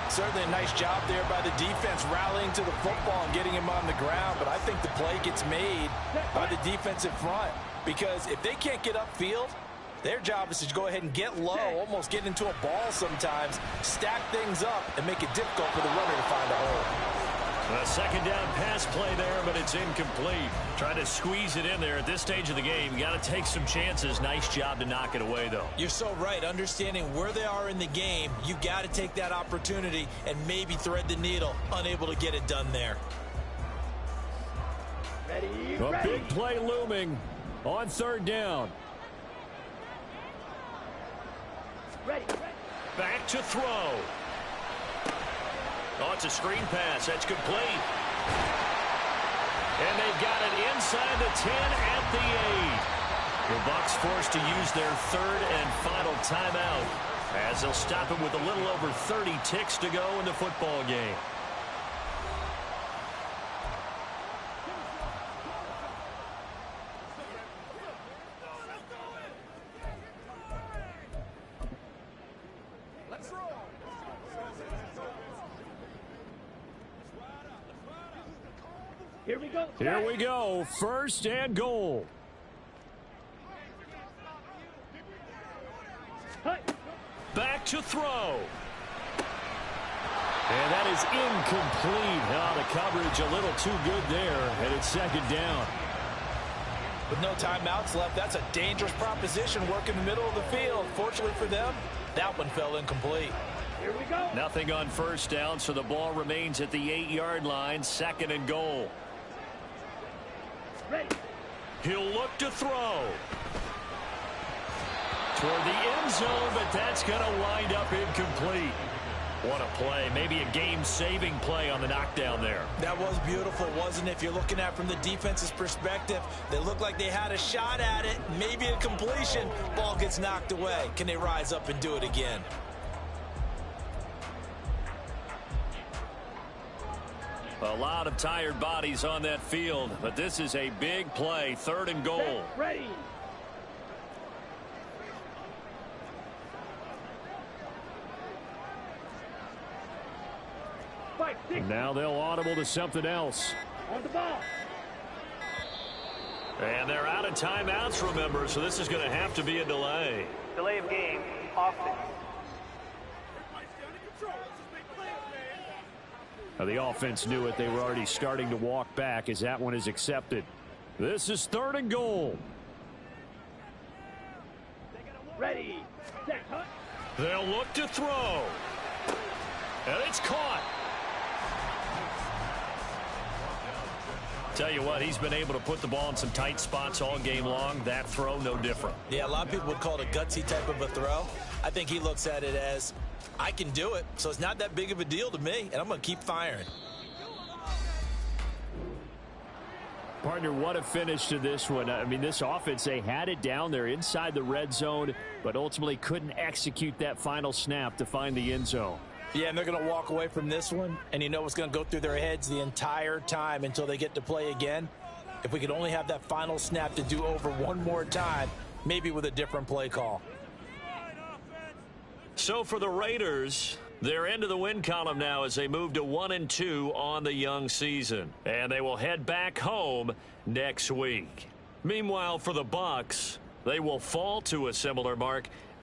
Certainly a nice job there by the defense rallying to the football and getting him on the ground. But I think the play gets made by the defensive front. Because if they can't get upfield, their job is to go ahead and get low, almost get into a ball sometimes, stack things up, and make it difficult for the runner to find a hole. A 2nd down pass play there, but it's incomplete. Trying to squeeze it in there at this stage of the game. You got to take some chances. Nice job to knock it away, though. You're so right. Understanding where they are in the game, you got to take that opportunity and maybe thread the needle. Unable to get it done there. A big play looming on 3rd down. Back to throw. Oh, it's a screen pass. That's complete. And they've got it inside the 10 at the 8. The Bucs forced to use their 3rd and final timeout as they'll stop him with a little over 30 ticks to go in the football game. Here we go. First and goal. Back to throw. And that is incomplete. The coverage a little too good there, and it's second down. With no timeouts left, that's a dangerous proposition working the middle of the field. Fortunately for them, that one fell incomplete. Here we go. Nothing on first down, so the ball remains at the 8-yard line, second and goal. Ready. He'll look to throw. Toward the end zone, but that's going to wind up incomplete. What a play. Maybe a game-saving play on the knockdown there. That was beautiful, wasn't it? If you're looking at it from the defense's perspective, they looked like they had a shot at it. Maybe a completion. Ball gets knocked away. Can they rise up and do it again? A lot of tired bodies on that field, but this is a big play. Third and goal. Ready. Now they'll audible to something else. On the ball. And they're out of timeouts, remember, so this is going to have to be a delay. Delay of game. Offense. Now, the offense knew it. They were already starting to walk back as that one is accepted. This is third and goal. Ready. Set. Hut. They'll look to throw. And it's caught. Tell you what, he's been able to put the ball in some tight spots all game long. That throw, no different. Yeah, a lot of people would call it a gutsy type of a throw. I think he looks at it as, I can do it, so it's not that big of a deal to me, and I'm going to keep firing. Partner, what a finish to this one. I mean, this offense, they had it down there inside the red zone, but ultimately couldn't execute that final snap to find the end zone. Yeah, and they're going to walk away from this one, and you know what's going to go through their heads the entire time until they get to play again. If we could only have that final snap to do over one more time, maybe with a different play call. So for the Raiders, they're into the win column now as they move to 1-2 on the young season. And they will head back home next week. Meanwhile, for the Bucs, they will fall to a similar mark